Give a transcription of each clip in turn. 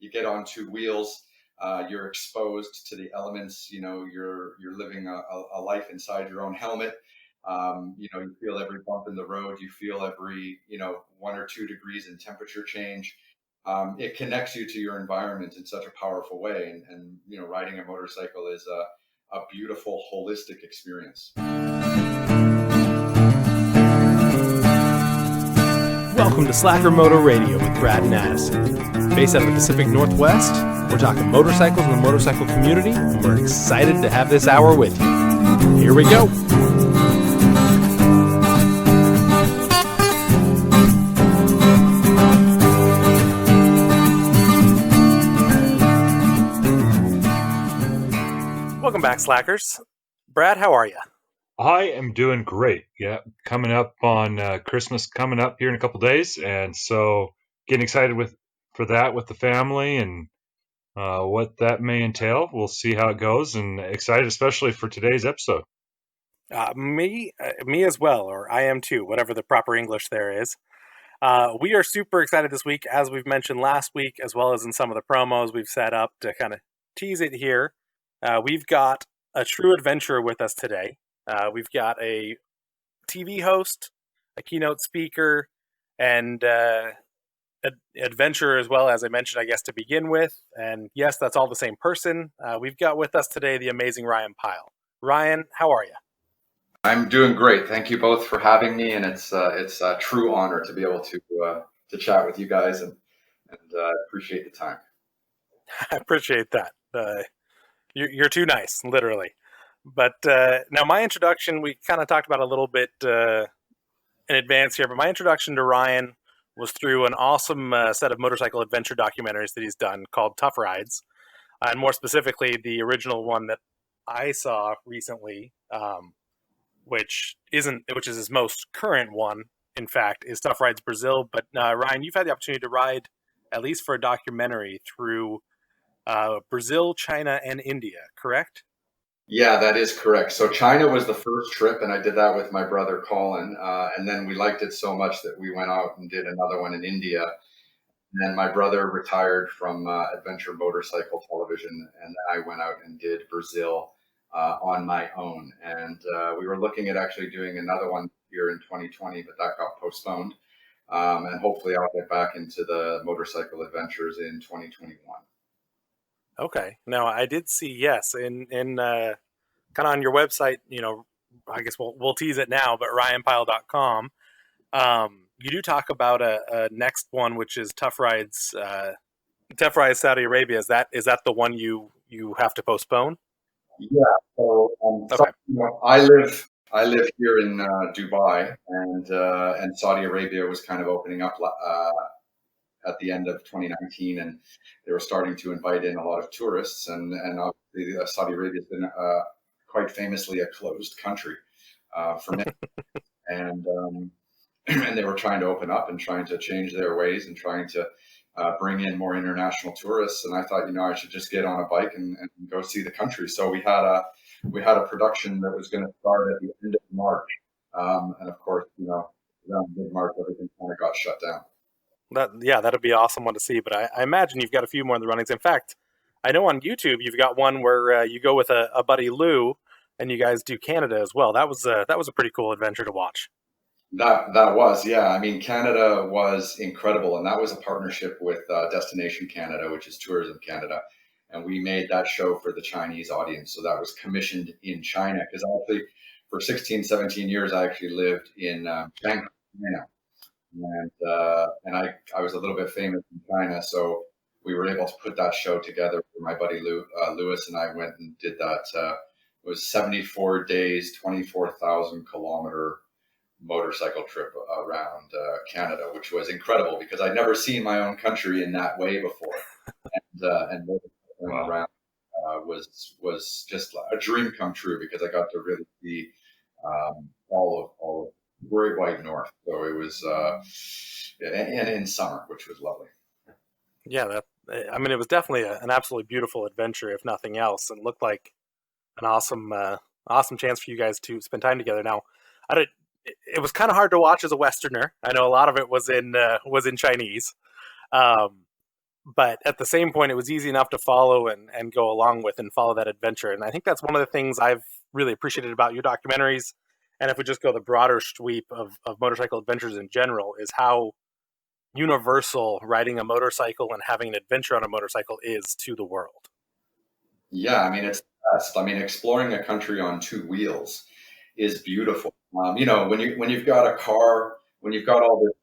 you get on two wheels. You're exposed to the elements. You're living a life inside your own helmet. You feel every bump in the road. You feel every 1 or 2 degrees in temperature change. It connects you to your environment in such a powerful way. And riding a motorcycle is a beautiful, holistic experience. Welcome to Slacker Moto Radio with Brad and Addison. Based out of the Pacific Northwest, we're talking motorcycles and the motorcycle community, and we're excited to have this hour with you. Here we go. Welcome back, Slackers. Brad, how are you? I am doing great. Yeah, coming up on Christmas, coming up here in a couple days, and so getting excited for that with the family and what that may entail. We'll see how it goes, and excited especially for today's episode. Me as well, or I am too, whatever the proper English there is. We are super excited this week, as we've mentioned last week, as well as in some of the promos we've set up to kind of tease it here. We've got a true adventurer with us today. We've got a TV host, a keynote speaker, and adventurer as well, as I mentioned, I guess, to begin with. And yes, that's all the same person. We've got with us today the amazing Ryan Pyle. Ryan, how are you? I'm doing great. Thank you both for having me, and it's a true honor to be able to chat with you guys, and appreciate the time. I appreciate that. You're too nice, literally. But now my introduction, we kind of talked about a little bit in advance here, but my introduction to Ryan was through an awesome set of motorcycle adventure documentaries that he's done called Tough Rides. And more specifically, the original one that I saw recently, which is his most current one, in fact, is Tough Rides Brazil. But Ryan, you've had the opportunity to ride, at least for a documentary, through Brazil, China, and India, correct? Yeah, that is correct. So China was the first trip, and I did that with my brother Colin. And then we liked it so much that we went out and did another one in India. And then my brother retired from adventure motorcycle television, and I went out and did Brazil on my own. And we were looking at actually doing another one here in 2020, but that got postponed. And hopefully I'll get back into the motorcycle adventures in 2021. Okay. Now I did see, yes, in kind of on your website, I guess we'll tease it now, but ryanpyle.com, you do talk about a next one, which is Tough Rides Saudi Arabia. Is that the one you have to postpone? Yeah. So, okay. I live here in Dubai, and Saudi Arabia was kind of opening up at the end of 2019, and they were starting to invite in a lot of tourists, and obviously Saudi Arabia has been quite famously a closed country for many, and they were trying to open up and trying to change their ways and trying to bring in more international tourists. And I thought, I should just get on a bike and go see the country. So we had a production that was going to start at the end of March, and of course, around mid-March, everything kind of got shut down. That'd be an awesome one to see. But I imagine you've got a few more in the runnings. In fact, I know on YouTube you've got one where you go with a buddy Lou, and you guys do Canada as well. That was a pretty cool adventure to watch. That was, yeah. I mean, Canada was incredible, and that was a partnership with Destination Canada, which is Tourism Canada, and we made that show for the Chinese audience. So that was commissioned in China, because actually for 16, 17 years I actually lived in Shanghai, China. And I was a little bit famous in China, so we were able to put that show together for my buddy Lewis, and I went and did that. It was 74 days, 24,000 kilometer motorcycle trip around Canada, which was incredible because I'd never seen my own country in that way before, and motorcycling around was just a dream come true because I got to really see all of Great White North. So it was, and in summer, which was lovely. Yeah, it was definitely an absolutely beautiful adventure, if nothing else, and looked like an awesome chance for you guys to spend time together. Now, it was kind of hard to watch as a Westerner. I know a lot of it was in Chinese, but at the same point, it was easy enough to follow and go along with and follow that adventure. And I think that's one of the things I've really appreciated about your documentaries. And if we just go the broader sweep of motorcycle adventures in general, is how universal riding a motorcycle and having an adventure on a motorcycle is to the world. Yeah, I mean, it's the best. I mean, exploring a country on two wheels is beautiful. When you've got a car, when you've got all this,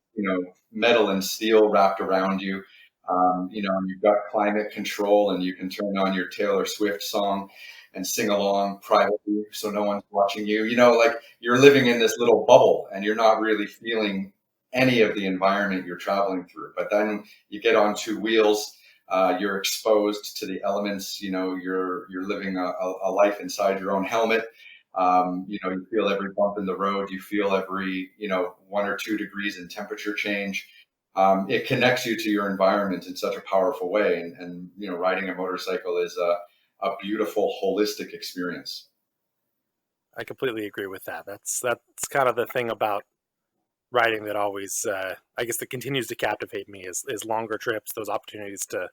metal and steel wrapped around you, and you've got climate control, and you can turn on your Taylor Swift song and sing along privately, so no one's watching you. Like you're living in this little bubble, and you're not really feeling any of the environment you're traveling through. But then you get on two wheels, you're exposed to the elements. You're living a life inside your own helmet. You feel every bump in the road. You feel every 1 or 2 degrees in temperature change. It connects you to your environment in such a powerful way. And riding a motorcycle is a beautiful, holistic experience. I completely agree with that. That's kind of the thing about riding that always, I guess, that continues to captivate me is longer trips, those opportunities to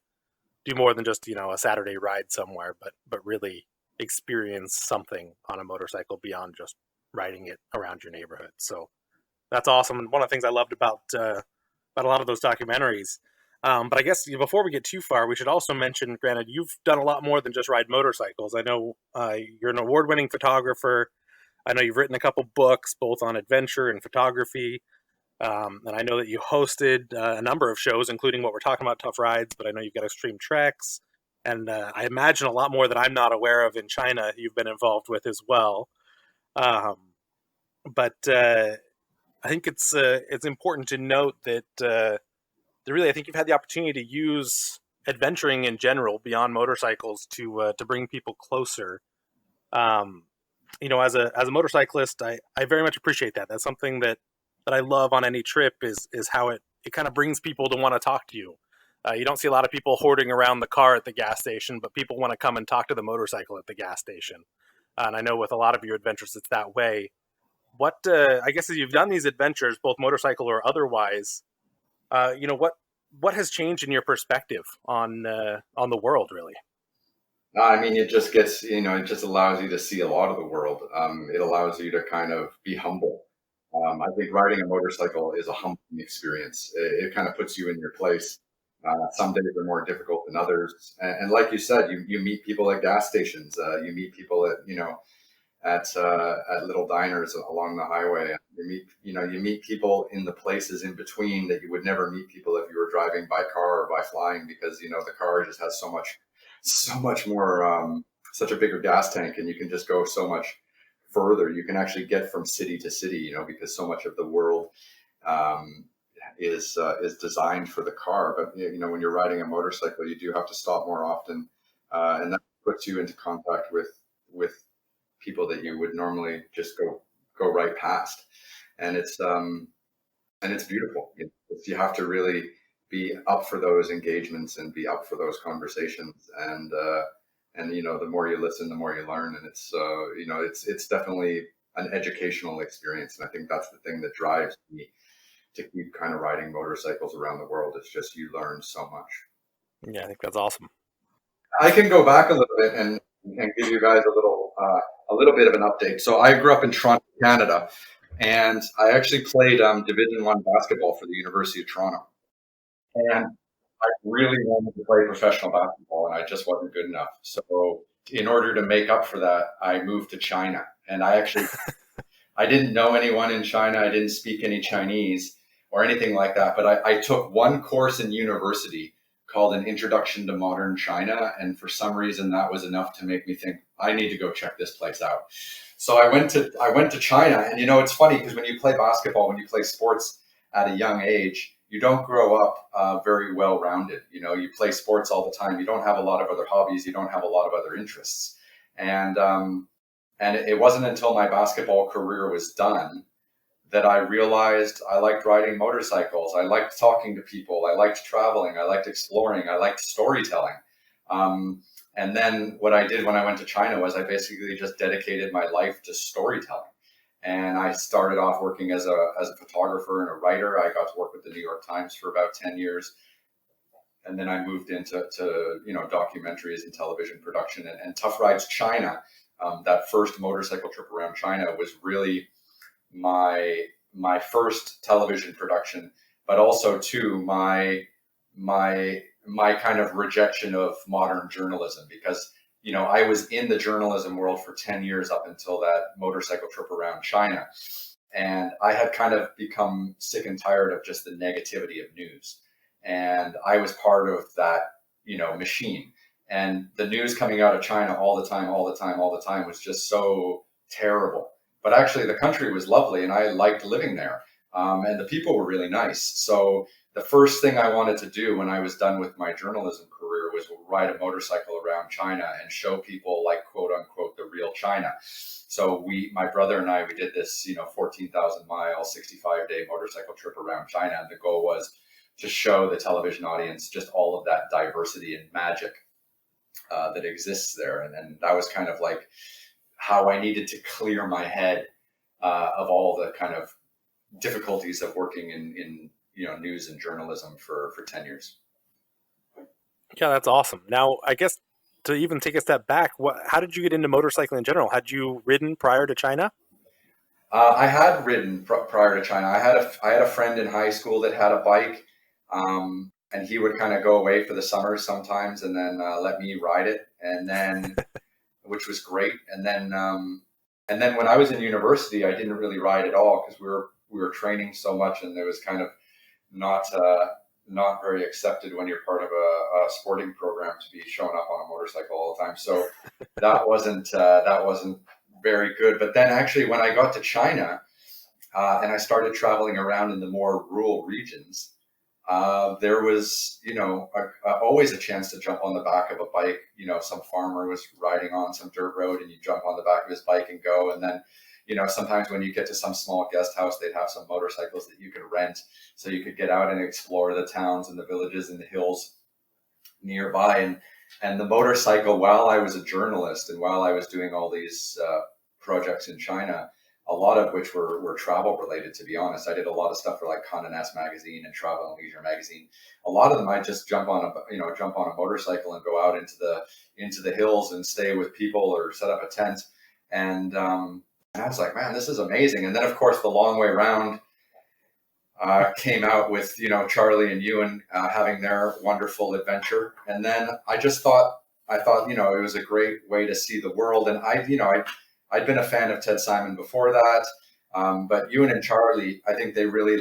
do more than just a Saturday ride somewhere, but really experience something on a motorcycle beyond just riding it around your neighborhood. So that's awesome. And one of the things I loved about a lot of those documentaries. But I guess before we get too far, we should also mention, granted, you've done a lot more than just ride motorcycles. I know you're an award-winning photographer. I know you've written a couple books, both on adventure and photography. And I know that you hosted a number of shows, including what we're talking about, Tough Rides, but I know you've got Extreme Treks. And I imagine a lot more that I'm not aware of in China you've been involved with as well. Um, but I think it's important to note that really, I think you've had the opportunity to use adventuring in general beyond motorcycles to bring people closer. Um, as a motorcyclist, I very much appreciate that. That's something that I love on any trip is how it kind of brings people to want to talk to you. You don't see a lot of people hoarding around the car at the gas station, but people want to come and talk to the motorcycle at the gas station. And I know with a lot of your adventures, it's that way. What I guess as you've done these adventures, both motorcycle or otherwise, what has changed in your perspective on the world, really? I mean, it just gets, it just allows you to see a lot of the world. It allows you to kind of be humble. I think riding a motorcycle is a humbling experience. It kind of puts you in your place. Some days are more difficult than others. And like you said, you meet people at gas stations. You meet people at little diners along the highway. You meet people in the places in between that you would never meet people if you were driving by car or by flying, because the car just has so much more, such a bigger gas tank, and you can just go so much further. You can actually get from city to city, because so much of the world um, is designed for the car. But when you're riding a motorcycle, you do have to stop more often, and that puts you into contact with people that you would normally just go right past. And it's beautiful. You have to really be up for those engagements and be up for those conversations. And the more you listen, the more you learn. And it's definitely an educational experience. And I think that's the thing that drives me to keep kind of riding motorcycles around the world. It's just you learn so much. Yeah, I think that's awesome. I can go back a little bit and give you guys a little bit of an update. So I grew up in Toronto, Canada, and I actually played Division One basketball for the University of Toronto. And I really wanted to play professional basketball, and I just wasn't good enough. So in order to make up for that, I moved to China, and I didn't know anyone in China. I didn't speak any Chinese or anything like that. But I took one course in university called an Introduction to Modern China. And for some reason, that was enough to make me think, I need to go check this place out. So I went to China. And it's funny because when you play basketball, when you play sports at a young age, you don't grow up very well rounded. You play sports all the time. You don't have a lot of other hobbies. You don't have a lot of other interests. And it wasn't until my basketball career was done that I realized I liked riding motorcycles. I liked talking to people. I liked traveling. I liked exploring. I liked storytelling. And then what I did when I went to China was I basically just dedicated my life to storytelling. And I started off working as a photographer and a writer. I got to work with the New York Times for about 10 years. and then I moved into documentaries and television production, and Tough Rides China. That first motorcycle trip around China was really my first television production, but also too my kind of rejection of modern journalism, because I was in the journalism world for 10 years up until that motorcycle trip around China, and I had kind of become sick and tired of just the negativity of news, and I was part of that machine, and the news coming out of China all the time, all the time, all the time was just so terrible. But actually the country was lovely and I liked living there, and the people were really nice. So the first thing I wanted to do when I was done with my journalism career was ride a motorcycle around China and show people, like, quote unquote, the real China. So my brother and I, we did this, 14,000 mile, 65-day motorcycle trip around China. And the goal was to show the television audience just all of that diversity and magic that exists there. And that was kind of like how I needed to clear my head of all the kind of difficulties of working in news and journalism for 10 years. Yeah, that's awesome. Now, I guess to even take a step back, how did you get into motorcycling in general? Had you ridden prior to China? I had ridden prior to China. I had a friend in high school that had a bike, and he would kind of go away for the summer sometimes, and then let me ride it, and then which was great. And then when I was in university, I didn't really ride at all because we were training so much, and it was kind of not very accepted when you're part of a sporting program to be showing up on a motorcycle all the time. So that wasn't very good. But then actually, when I got to China and I started traveling around in the more rural regions, there was, always a chance to jump on the back of a bike. Some farmer was riding on some dirt road and you jump on the back of his bike and go. And then, sometimes when you get to some small guest house, they'd have some motorcycles that you could rent so you could get out and explore the towns and the villages and the hills nearby. And the motorcycle, while I was a journalist and while I was doing all these projects in China, a lot of which were travel related, to be honest. I did a lot of stuff for like Condé Nast magazine and Travel and Leisure magazine. A lot of them I just jump on a motorcycle and go out into the hills and stay with people or set up a tent. And I was like, man, this is amazing. And then of course the Long Way Round came out with Charlie and Ewan having their wonderful adventure. And then I thought it was a great way to see the world. And I'd been a fan of Ted Simon before that, but Ewan and Charlie, I think they really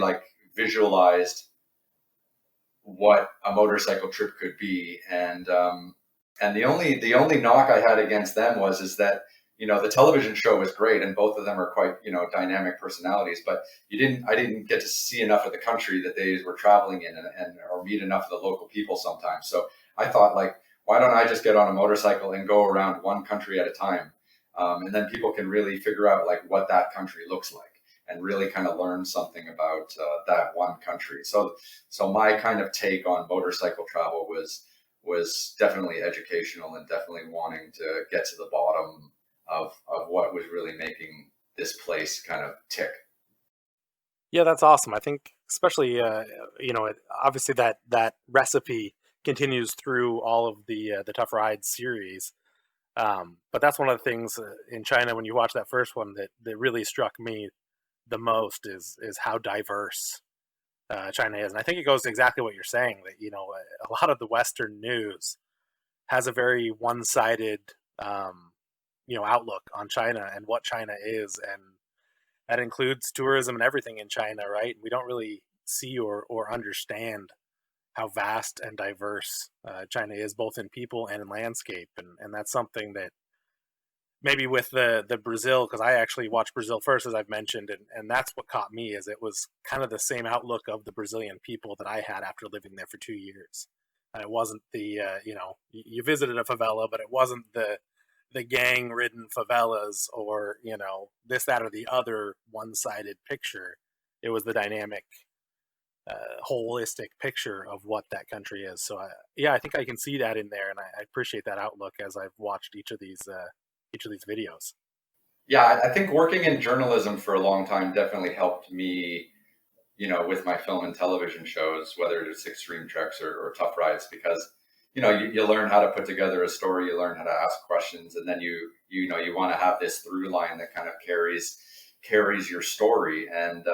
visualized what a motorcycle trip could be, and the only knock I had against them is that the television show was great, and both of them are quite dynamic personalities, but I didn't get to see enough of the country that they were traveling in, or meet enough of the local people sometimes. So I thought, why don't I just get on a motorcycle and go around one country at a time? And then people can really figure out what that country looks like and really kind of learn something about that one country. So my kind of take on motorcycle travel was definitely educational and definitely wanting to get to the bottom of what was really making this place kind of tick. Yeah, that's awesome. I think especially, obviously that recipe continues through all of the Tough Rides series. But that's one of the things in China, when you watch that first one, that really struck me the most is how diverse China is. And I think it goes to exactly what you're saying, that, a lot of the Western news has a very one-sided, outlook on China and what China is. And that includes tourism and everything in China, right? We don't really see or understand how vast and diverse China is, both in people and in landscape. And that's something that maybe with the Brazil, because I actually watched Brazil first, as I've mentioned, and that's what caught me, is it was kind of the same outlook of the Brazilian people that I had after living there for 2 years. And it wasn't the, you visited a favela, but it wasn't the gang-ridden favelas or, this, that, or the other one-sided picture. It was the dynamic, holistic picture of what that country is. So, I think I can see that in there, and I appreciate that outlook as I've watched each of these videos. Yeah, I think working in journalism for a long time definitely helped me, with my film and television shows, whether it's extreme treks or tough rides, because you learn how to put together a story, you learn how to ask questions, and then you want to have this through line that kind of carries your story, and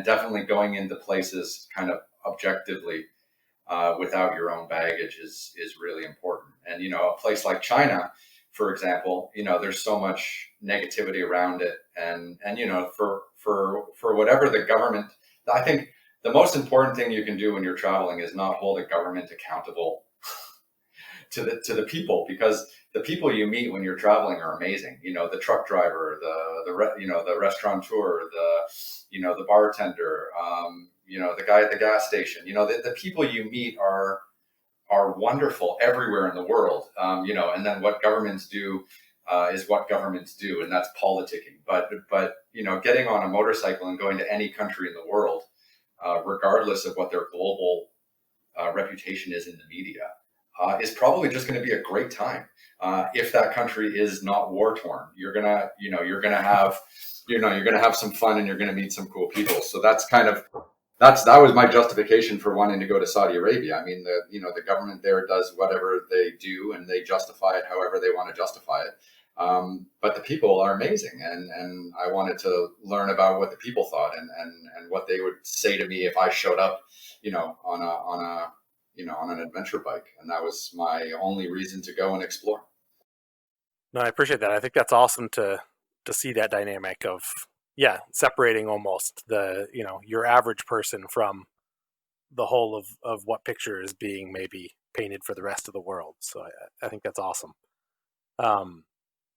definitely going into places kind of objectively, without your own baggage is really important. And a place like China, for example, there's so much negativity around it, and for whatever the government, I think the most important thing you can do when you're traveling is not hold a government accountable to the people, because the people you meet when you're traveling are amazing. The truck driver, the restaurateur, the bartender, the guy at the gas station. The people you meet are wonderful everywhere in the world. And then what governments do is what governments do, and that's politicking. But getting on a motorcycle and going to any country in the world, regardless of what their global reputation is in the media, is probably just going to be a great time. If that country is not war torn, you're gonna have some fun, and you're gonna meet some cool people. So that was my justification for wanting to go to Saudi Arabia. I mean, the government there does whatever they do, and they justify it however they want to justify it. But the people are amazing, and I wanted to learn about what the people thought, and what they would say to me if I showed up, on an adventure bike, and that was my only reason to go and explore. No, I appreciate that. I think that's awesome to see that dynamic of separating almost the your average person from the whole of what picture is being maybe painted for the rest of the world. So I think that's awesome.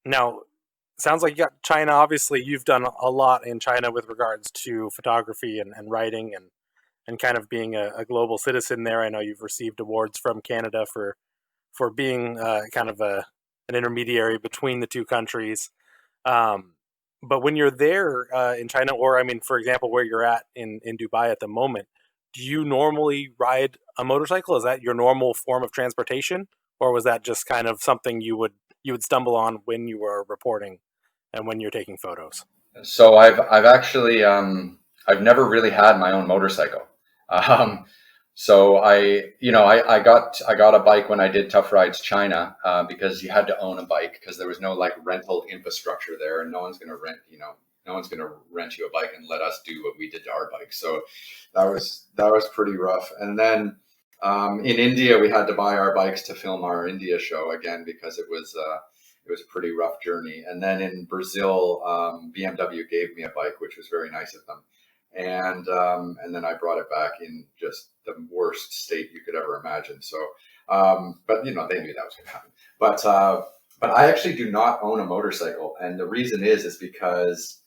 Now, sounds like you got China. Obviously, you've done a lot in China with regards to photography and writing and kind of being a global citizen there. I know you've received awards from Canada for being kind of an intermediary between the two countries. But when you're there in China, or I mean, for example, where you're at in Dubai at the moment, do you normally ride a motorcycle? Is that your normal form of transportation, or was that just kind of something you would stumble on when you were reporting and when you're taking photos? So I've actually I've never really had my own motorcycle. So I got a bike when I did Tough Rides China, because you had to own a bike, because there was no like rental infrastructure there, and no one's going to rent you a bike and let us do what we did to our bike. So that was pretty rough. And then in India, we had to buy our bikes to film our India show again, because it was a pretty rough journey. And then in Brazil, BMW gave me a bike, which was very nice of them. And then I brought it back in just the worst state you could ever imagine. So, but they knew that was going to happen. But I actually do not own a motorcycle, and the reason is because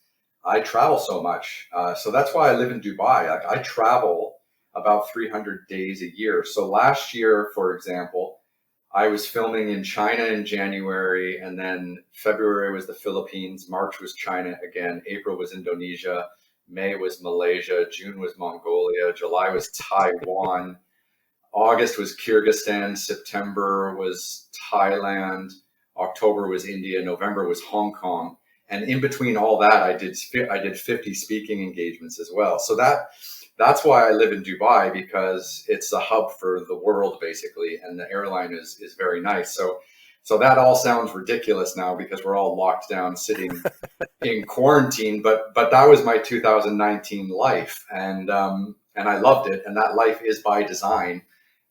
I travel so much. So that's why I live in Dubai. Like, I travel about 300 days a year. So last year, for example, I was filming in China in January, and then February was the Philippines, March was China again, April was Indonesia, May was Malaysia, June was Mongolia, July was Taiwan, August was Kyrgyzstan, September was Thailand, October was India, November was Hong Kong. And in between all that, I did 50 speaking engagements as well. So that's why I live in Dubai, because it's a hub for the world basically, and the airline is very nice. So that all sounds ridiculous now, because we're all locked down, sitting in quarantine. But that was my 2019 life, and I loved it. And that life is by design,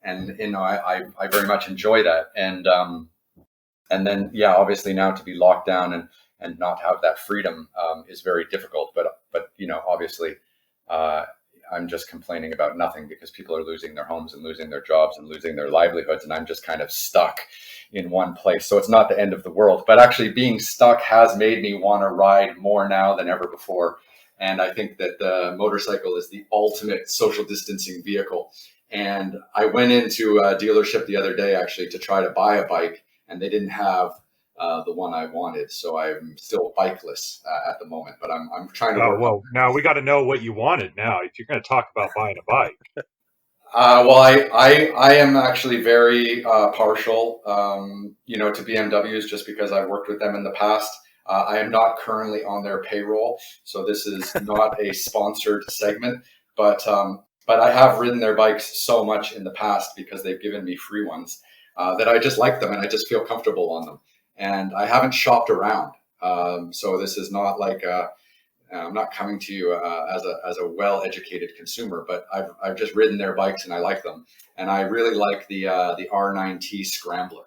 and I very much enjoy that. And then obviously now to be locked down and not have that freedom is very difficult. But obviously. I'm just complaining about nothing, because people are losing their homes and losing their jobs and losing their livelihoods, and I'm just kind of stuck in one place. So it's not the end of the world, but actually being stuck has made me want to ride more now than ever before. And I think that the motorcycle is the ultimate social distancing vehicle. And I went into a dealership the other day actually to try to buy a bike, and they didn't have the one I wanted. So I'm still bikeless at the moment, but I'm trying to work. Well, now we got to know what you wanted now, if you're going to talk about buying a bike. Well, I am actually very partial, to BMWs, just because I've worked with them in the past. I am not currently on their payroll, so this is not a sponsored segment. but I have ridden their bikes so much in the past because they've given me free ones that I just like them and I just feel comfortable on them. And I haven't shopped around, so this is not like I'm not coming to you as a well-educated consumer, but I've just ridden their bikes and I like them, and I really like the R9T Scrambler.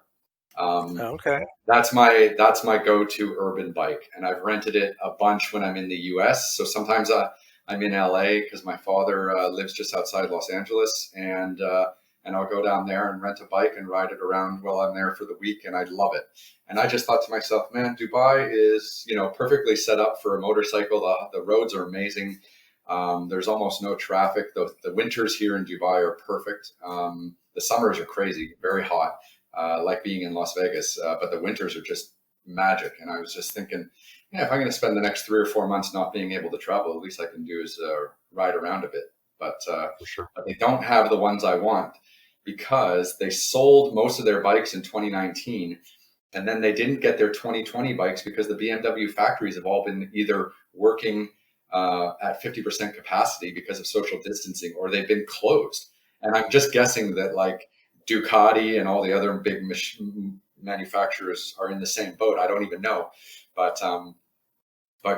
Um, Okay. that's my go-to urban bike, and I've rented it a bunch when I'm in the U.S. So sometimes I'm in LA because my father lives just outside Los Angeles, and I'll go down there and rent a bike and ride it around while I'm there for the week, and I love it. And I just thought to myself, man, Dubai is perfectly set up for a motorcycle. The roads are amazing. There's almost no traffic. The winters here in Dubai are perfect. The summers are crazy, very hot, like being in Las Vegas, but the winters are just magic. And I was just thinking, yeah, if I'm going to spend the next 3 or 4 months not being able to travel, at least I can do is ride around a bit. For sure. But they don't have the ones I want because they sold most of their bikes in 2019, and then they didn't get their 2020 bikes because the BMW factories have all been either working at 50% capacity because of social distancing, or they've been closed. And I'm just guessing that like Ducati and all the other big manufacturers are in the same boat. I don't even know, but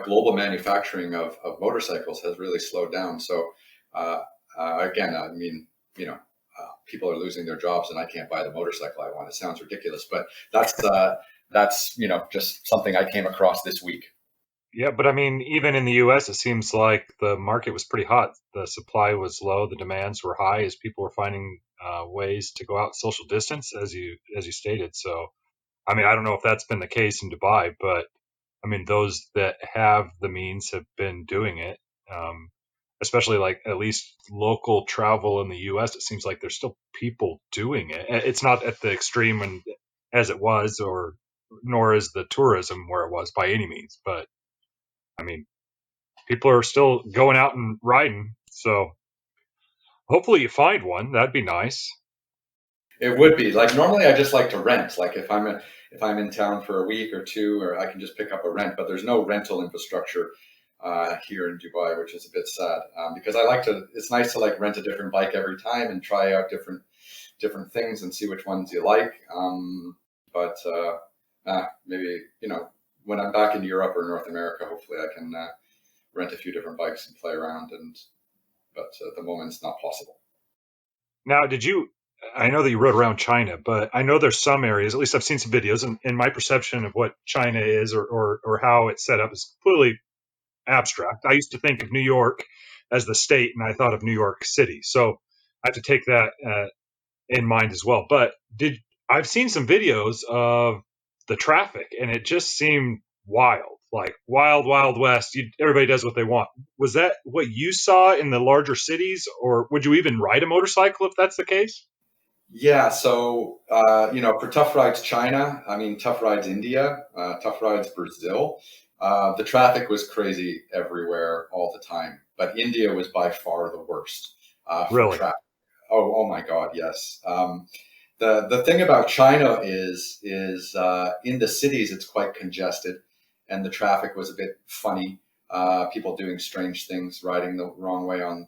global manufacturing of motorcycles has really slowed down. So again, I mean, people are losing their jobs, and I can't buy the motorcycle I want. It sounds ridiculous, but that's just something I came across this week. Yeah, but I mean, even in the U.S., it seems like the market was pretty hot. The supply was low, the demands were high as people were finding ways to go out social distance, as you stated. So, I mean, I don't know if that's been the case in Dubai, but I mean, those that have the means have been doing it. Um, Especially like at least local travel in the U.S., it seems like there's still people doing it. It's not at the extreme as it was, or nor is the tourism where it was by any means. But I mean, people are still going out and riding. So hopefully you find one. That'd be nice. It would be like normally I just like to rent. Like if I'm in town for a week or two, or I can just pick up a rent. But there's no rental infrastructure here in Dubai, which is a bit sad because I like to. It's nice to like rent a different bike every time and try out different things and see which ones you like. But maybe when I'm back in Europe or North America, hopefully I can rent a few different bikes and play around. But at the moment, it's not possible. Now, I know that you rode around China, but I know there's some areas, at least I've seen some videos, and my perception of what China is, or how it's set up is completely abstract. I used to think of New York as the state, and I thought of New York City. So I have to take that in mind as well. But I've seen some videos of the traffic, and it just seemed wild, like wild, wild west. Everybody does what they want. Was that what you saw in the larger cities, or would you even ride a motorcycle if that's the case? Yeah, so for Tough Rides China, I mean Tough Rides India, Tough Rides Brazil, the traffic was crazy everywhere all the time. But India was by far the worst for Really? traffic. Oh my God, yes. The thing about China is in the cities it's quite congested, and the traffic was a bit funny. People doing strange things, riding the wrong way on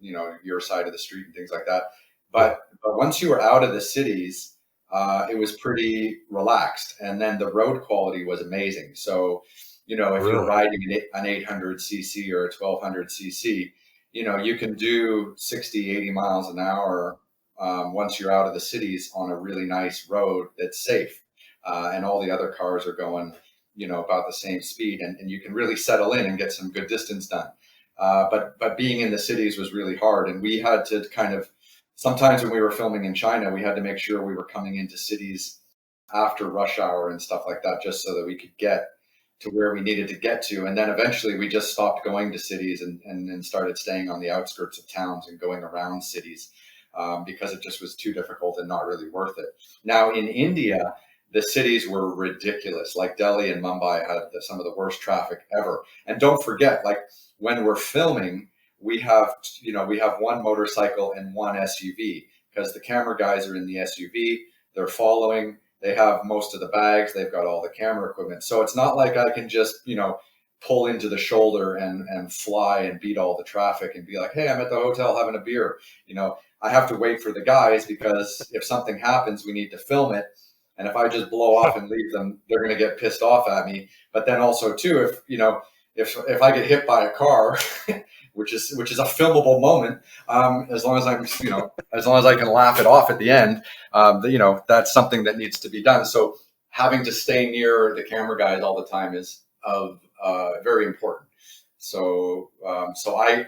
your side of the street and things like that. Yeah. But once you were out of the cities, it was pretty relaxed, and then the road quality was amazing. So, if you're Really? riding an 800 cc or a 1200 cc, you can do 60, 80 miles an hour once you're out of the cities on a really nice road that's safe, and all the other cars are going, about the same speed, and you can really settle in and get some good distance done. But being in the cities was really hard, and we had to kind of sometimes when we were filming in China, we had to make sure we were coming into cities after rush hour and stuff like that, just so that we could get to where we needed to get to. And then eventually we just stopped going to cities and started staying on the outskirts of towns and going around cities because it just was too difficult and not really worth it. Now in India, the cities were ridiculous. Like Delhi and Mumbai had some of the worst traffic ever. And don't forget, like when we're filming, we have one motorcycle and one SUV because the camera guys are in the SUV. They're following. They have most of the bags. They've got all the camera equipment. So it's not like I can just pull into the shoulder and fly and beat all the traffic and be like, hey, I'm at the hotel having a beer. I have to wait for the guys because if something happens, we need to film it. And if I just blow off and leave them, they're going to get pissed off at me. But then also too, if I get hit by a car, which is a filmable moment, as long as as long as I can laugh it off at the end, that's something that needs to be done. So having to stay near the camera guys all the time is very important. So I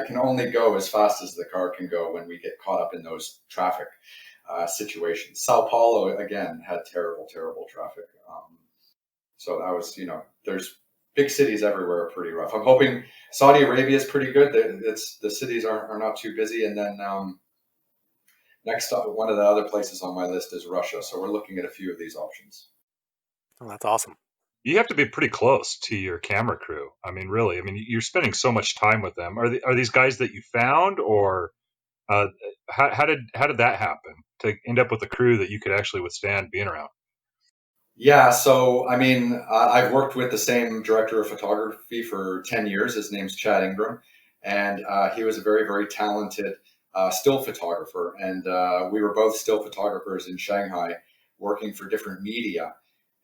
can only go as fast as the car can go when we get caught up in those traffic situations. Sao Paulo again had terrible traffic. So that was there's big cities everywhere are pretty rough. I'm hoping Saudi Arabia is pretty good. The cities are not too busy, and then next up, one of the other places on my list is Russia. So we're looking at a few of these options. Oh, that's awesome. You have to be pretty close to your camera crew. I mean, really. I mean, you're spending so much time with them. Are these guys that you found, or how did that happen to end up with a crew that you could actually withstand being around? Yeah, so I mean, I've worked with the same director of photography for 10 years. His name's Chad Ingram, and he was a very talented still photographer. And we were both still photographers in Shanghai, working for different media.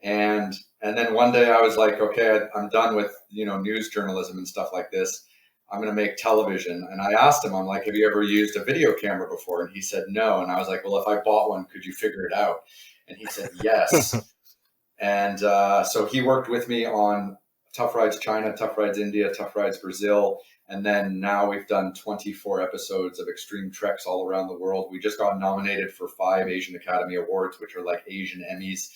And then one day I was like, okay, I'm done with news journalism and stuff like this. I'm going to make television. And I asked him, I'm like, have you ever used a video camera before? And he said no. And I was like, well, if I bought one, could you figure it out? And he said yes. And so he worked with me on Tough Rides China, Tough Rides India, Tough Rides Brazil. And then now we've done 24 episodes of extreme treks all around the world. We just got nominated for 5 Asian Academy Awards, which are like Asian Emmys,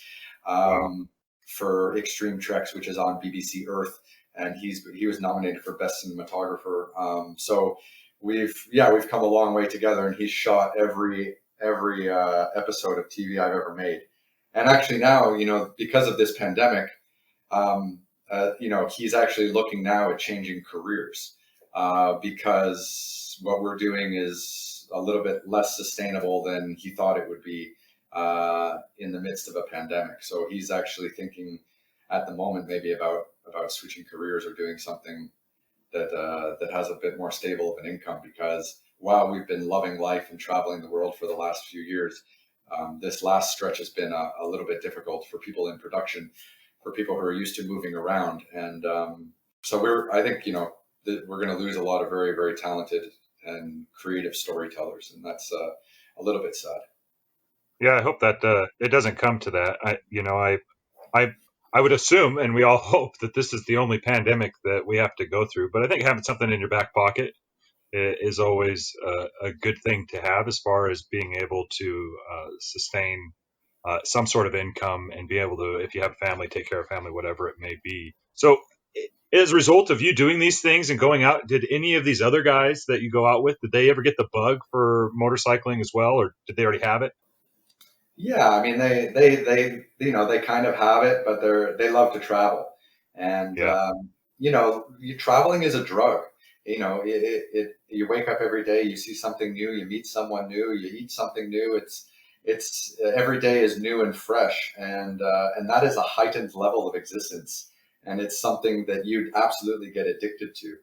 for Extreme Treks, which is on BBC Earth. And he was nominated for Best Cinematographer. So we've come a long way together, and he's shot every episode of TV I've ever made. And actually now, because of this pandemic, he's actually looking now at changing careers because what we're doing is a little bit less sustainable than he thought it would be in the midst of a pandemic. So he's actually thinking at the moment maybe about switching careers or doing something that has a bit more stable of an income, because while we've been loving life and traveling the world for the last few years, this last stretch has been a little bit difficult for people in production, for people who are used to moving around. And so I think we're going to lose a lot of very talented and creative storytellers, and that's a little bit sad. Yeah, I hope that it doesn't come to that. I would assume, and we all hope, that this is the only pandemic that we have to go through. But I think having something in your back pocket is always a good thing to have, as far as being able to sustain some sort of income and be able to, if you have a family, take care of family, whatever it may be. So as a result of you doing these things and going out, did any of these other guys that you go out with, did they ever get the bug for motorcycling as well, or did they already have it? Yeah, I mean they kind of have it, but they love to travel, and Yeah. traveling is a drug. You wake up every day, you see something new, you meet someone new, you eat something new. It's every day is new and fresh, and that is a heightened level of existence, and it's something that you'd absolutely get addicted to.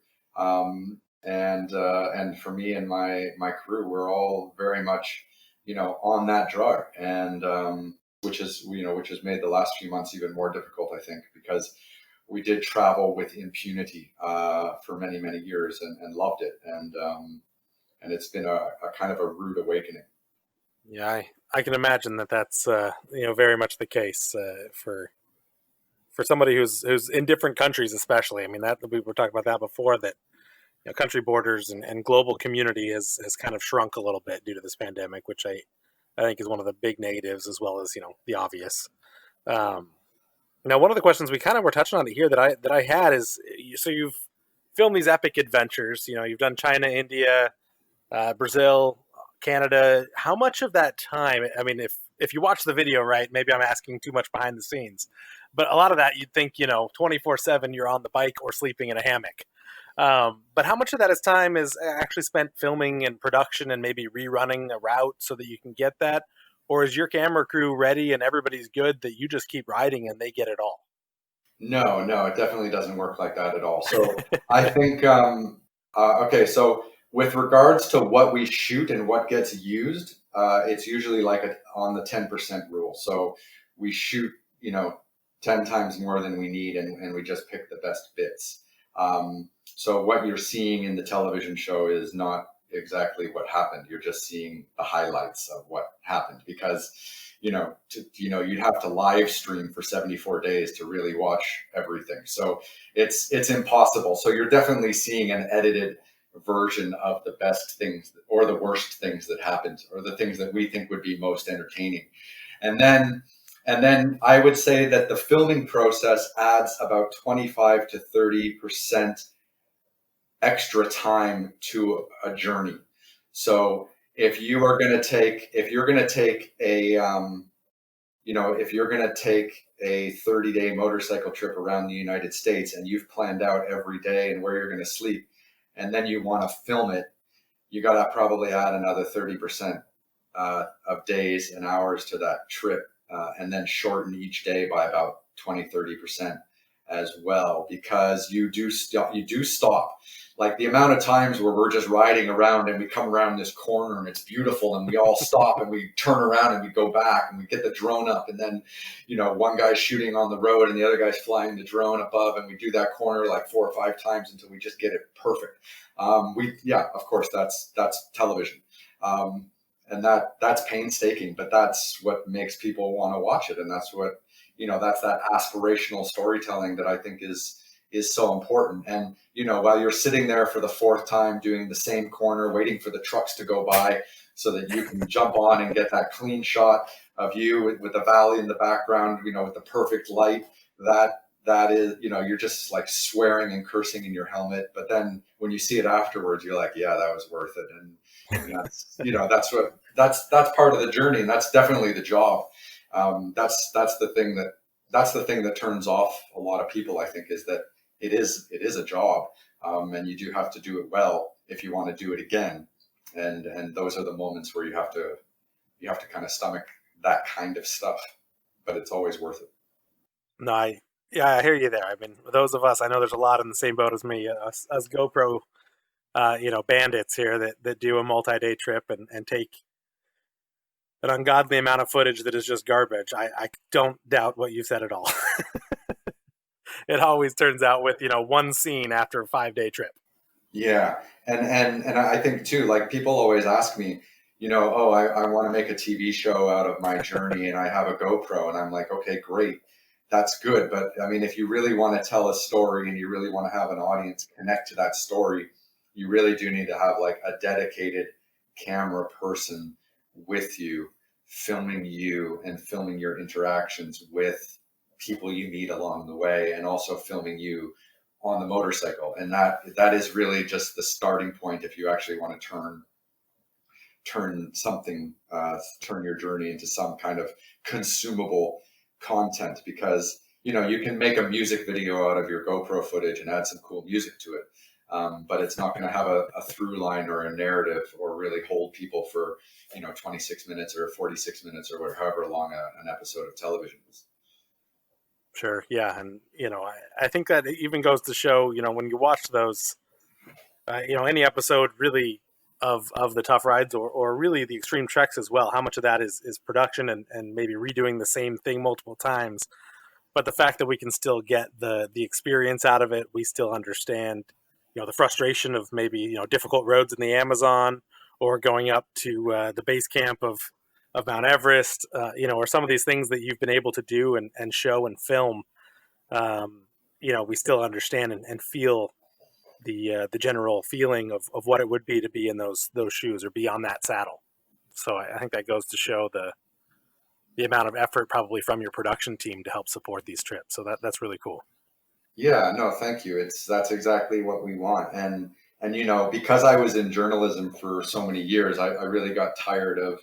And for me and my crew, we're all very much on that drug, and which has made the last few months even more difficult, I think, because we did travel with impunity for many years and loved it, and it's been a kind of a rude awakening. Yeah, I can imagine that's very much the case for somebody who's in different countries, especially. I mean, that we were talking about that before, that country borders and global community has kind of shrunk a little bit due to this pandemic, which I think is one of the big negatives, as well as the obvious. Now, one of the questions we kind of were touching on it here that I had is, so you've filmed these epic adventures. You've done China, India, Brazil, Canada. How much of that time? I mean, if you watch the video, right? Maybe I'm asking too much behind the scenes, but a lot of that you'd think 24/7 you're on the bike or sleeping in a hammock. But how much of that is time is actually spent filming and production and maybe rerunning a route so that you can get that? Or is your camera crew ready and everybody's good that you just keep riding and they get it all? No, it definitely doesn't work like that at all. So I think, okay, so with regards to what we shoot and what gets used, it's usually like on the 10% rule. So we shoot, 10 times more than we need, and we just pick the best bits. So what you're seeing in the television show is not exactly what happened. You're just seeing the highlights of what happened because you'd have to live stream for 74 days to really watch everything. So it's impossible. So you're definitely seeing an edited version of the best things or the worst things that happened or the things that we think would be most entertaining. And then I would say that the filming process adds about 25 to 30% extra time to a journey. So if you're going to take if you're going to take a 30-day motorcycle trip around the United States and you've planned out every day and where you're going to sleep, and then you want to film it, you got to probably add another 30% of days and hours to that trip, and then shorten each day by about 20-30% as well, because you do stop. Like the amount of times where we're just riding around and we come around this corner and it's beautiful and we all stop and we turn around and we go back and we get the drone up, and then one guy's shooting on the road and the other guy's flying the drone above, and we do that corner like 4 or 5 times until we just get it perfect. Of course that's television. And that's painstaking, but that's what makes people want to watch it, and that's what that's that aspirational storytelling that I think is so important. And while you're sitting there for the 4th time doing the same corner, waiting for the trucks to go by so that you can jump on and get that clean shot of you with the valley in the background, with the perfect light, that is, you're just like swearing and cursing in your helmet. But then when you see it afterwards, you're like, yeah, that was worth it. And that's part of the journey, and that's definitely the job. That's the thing that turns off a lot of people, I think, is that it is a job, and you do have to do it well if you want to do it again. And those are the moments where you have to kind of stomach that kind of stuff, but it's always worth it. No, I hear you there. I mean, those of us, I know there's a lot in the same boat as me, us GoPro, bandits here that do a multi-day trip and take an ungodly amount of footage that is just garbage. I don't doubt what you said at all. It always turns out with, one scene after a 5-day trip. Yeah. And I think too, like people always ask me, oh, I want to make a TV show out of my journey and I have a GoPro, and I'm like, okay, great. That's good. But I mean, if you really want to tell a story and you really want to have an audience connect to that story, you really do need to have like a dedicated camera person with you, filming you and filming your interactions with people you meet along the way, and also filming you on the motorcycle. And that is really just the starting point if you actually want to turn your journey into some kind of consumable content, because you can make a music video out of your GoPro footage and add some cool music to it, but it's not going to have a through line or a narrative or really hold people for 26 minutes or 46 minutes or however long an episode of television is. Sure, yeah, and I think that it even goes to show, when you watch those, any episode really of the tough rides or really the extreme treks as well, how much of that is production and maybe redoing the same thing multiple times. But the fact that we can still get the experience out of it, we still understand, the frustration of maybe difficult roads in the Amazon, or going up to the base camp of Mount Everest, or some of these things that you've been able to do and show and film. We still understand and feel the general feeling of what it would be to be in those shoes or be on that saddle. So I think that goes to show the amount of effort probably from your production team to help support these trips. So that's really cool. Yeah, no, thank you. That's exactly what we want. And because I was in journalism for so many years, I really got tired of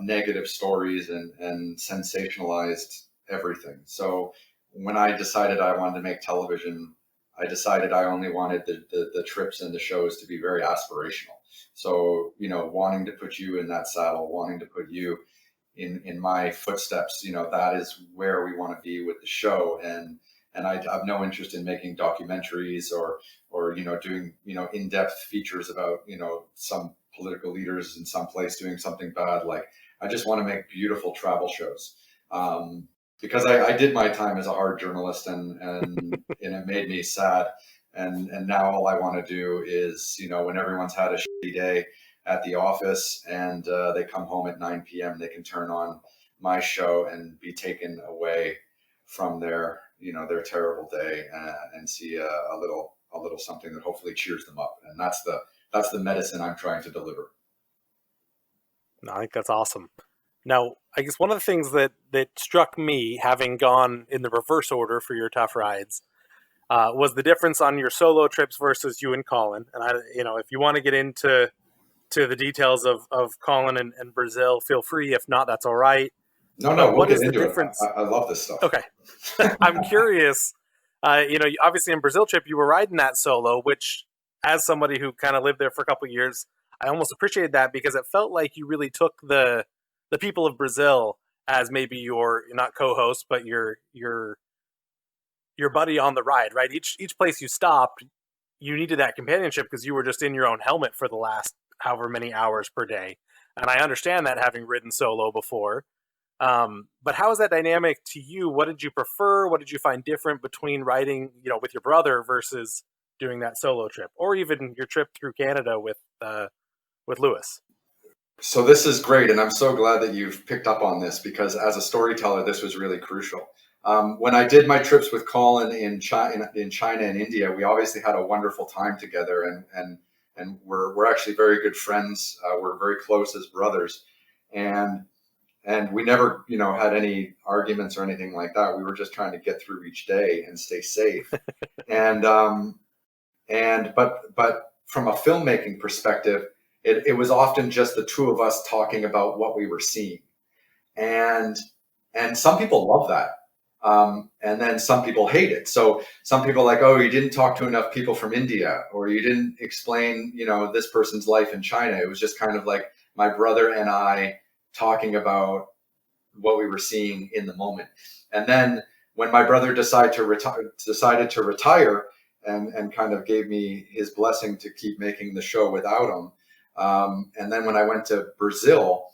negative stories and sensationalized everything. So when I decided I wanted to make television, I decided I only wanted the trips and the shows to be very aspirational. So, wanting to put you in that saddle, wanting to put you in my footsteps, that is where we want to be with the show. and I have no interest in making documentaries or doing in-depth features about some political leaders in some place doing something bad. Like, I just want to make beautiful travel shows, because I did my time as a hard journalist, and it made me sad. And now all I want to do is, when everyone's had a shitty day at the office and they come home at 9 p.m., they can turn on my show and be taken away from their terrible day, and see a little something that hopefully cheers them up. And that's the medicine I'm trying to deliver. No, I think that's awesome. Now, I guess one of the things that struck me, having gone in the reverse order for your tough rides, was the difference on your solo trips versus you and Colin. And if you want to get into the details of Colin and Brazil, feel free. If not, that's all right. No, But we'll what get is the into it. difference? I love this stuff. Okay. I'm curious. Obviously in Brazil trip, you were riding that solo, which, as somebody who kind of lived there for a couple of years, I almost appreciated that, because it felt like you really took the people of Brazil as maybe your, not co-host, but your buddy on the ride, right? Each place you stopped, you needed that companionship because you were just in your own helmet for the last however many hours per day. And I understand that, having ridden solo before. But how is that dynamic to you? What did you prefer? What did you find different between riding, with your brother versus doing that solo trip, or even your trip through Canada with Lewis? So this is great, and I'm so glad that you've picked up on this, because as a storyteller, this was really crucial. When I did my trips with Colin in China and India, we obviously had a wonderful time together, and we're actually very good friends. We're very close as brothers, and we never had any arguments or anything like that. We were just trying to get through each day and stay safe. and but from a filmmaking perspective, it was often just the two of us talking about what we were seeing, and some people love that, and then some people hate it. So some people are like, oh, you didn't talk to enough people from India, or you didn't explain this person's life in China. It was just kind of like my brother and I talking about what we were seeing in the moment. And then when my brother decided to retire, and kind of gave me his blessing to keep making the show without him. And then when I went to Brazil,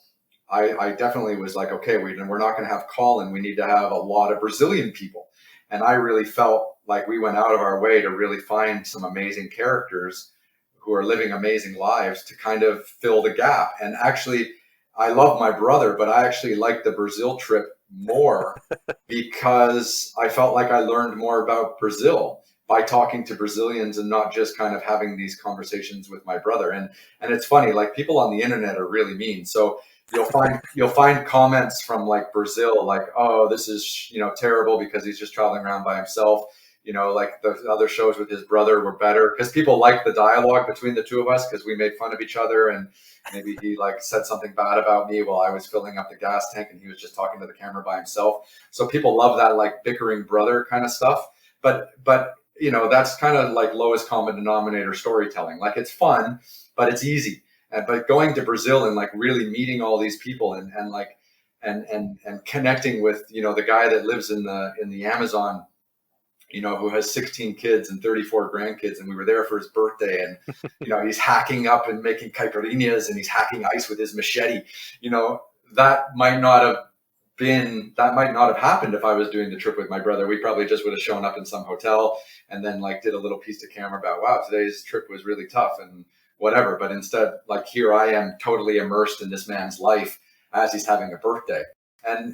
I definitely was like, okay, we're not going to have Colin. We need to have a lot of Brazilian people. And I really felt like we went out of our way to really find some amazing characters who are living amazing lives to kind of fill the gap. And actually, I love my brother, but I actually liked the Brazil trip more because I felt like I learned more about Brazil by talking to Brazilians and not just kind of having these conversations with my brother. And it's funny, like, people on the internet are really mean. So you'll find comments from like Brazil, like, oh, this is terrible because he's just traveling around by himself. Like the other shows with his brother were better, because people liked the dialogue between the two of us, because we made fun of each other, and maybe he like said something bad about me while I was filling up the gas tank and he was just talking to the camera by himself. So people love that, like, bickering brother kind of stuff. But that's kind of like lowest common denominator storytelling. Like, it's fun, but it's easy. But going to Brazil and like really meeting all these people and connecting with the guy that lives in the Amazon, who has 16 kids and 34 grandkids, and we were there for his birthday, and he's hacking up and making caipirinhas, and he's hacking ice with his machete. That might not have happened if I was doing the trip with my brother. We probably just would have shown up in some hotel and then like did a little piece to camera about, wow, today's trip was really tough and whatever. But instead, like, here I am totally immersed in this man's life as he's having a birthday. And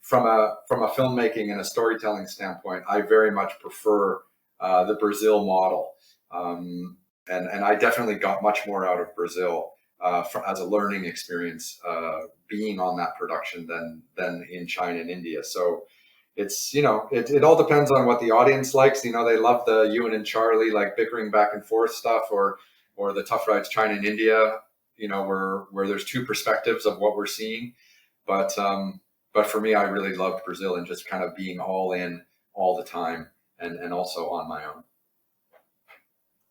from a filmmaking and a storytelling standpoint, I very much prefer the Brazil model. And I definitely got much more out of Brazil as a learning experience, being on that production than in China and India. So it's, it all depends on what the audience likes. They love the Ewan and Charlie, like, bickering back and forth stuff, or the Tough Rides China and India, where there's two perspectives of what we're seeing. But for me, I really loved Brazil and just kind of being all in all the time, and also on my own.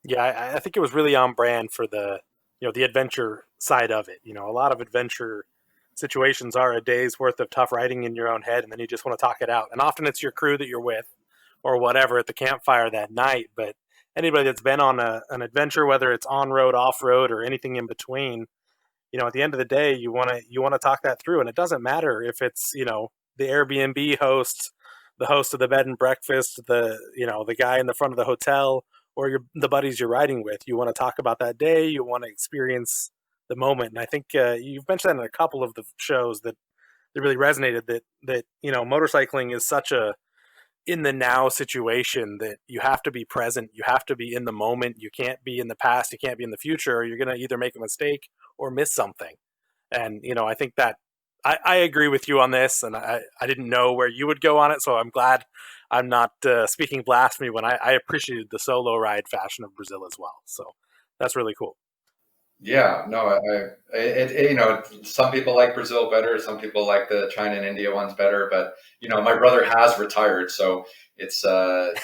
Yeah, I think it was really on brand for the adventure side of it. A lot of adventure situations are a day's worth of tough riding in your own head, and then you just want to talk it out. And often it's your crew that you're with, or whatever at the campfire that night. But anybody that's been on an adventure, whether it's on road, off road, or anything in between, at the end of the day, you want to talk that through, and it doesn't matter if it's the Airbnb host, the host of the bed and breakfast, the guy in the front of the hotel, or the buddies you're riding with. You want to talk about that day. You want to experience the moment, and I think you've mentioned that in a couple of the shows that really resonated. That motorcycling is such a in the now situation that you have to be present, you have to be in the moment, you can't be in the past, you can't be in the future, or you're going to either make a mistake or miss something. And I think that I agree with you on this, and I didn't know where you would go on it, so I'm glad I'm not speaking blasphemy when I appreciated the solo ride fashion of Brazil as well. So that's really cool. Yeah, no, some people like Brazil better. Some people like the China and India ones better. But my brother has retired, so it's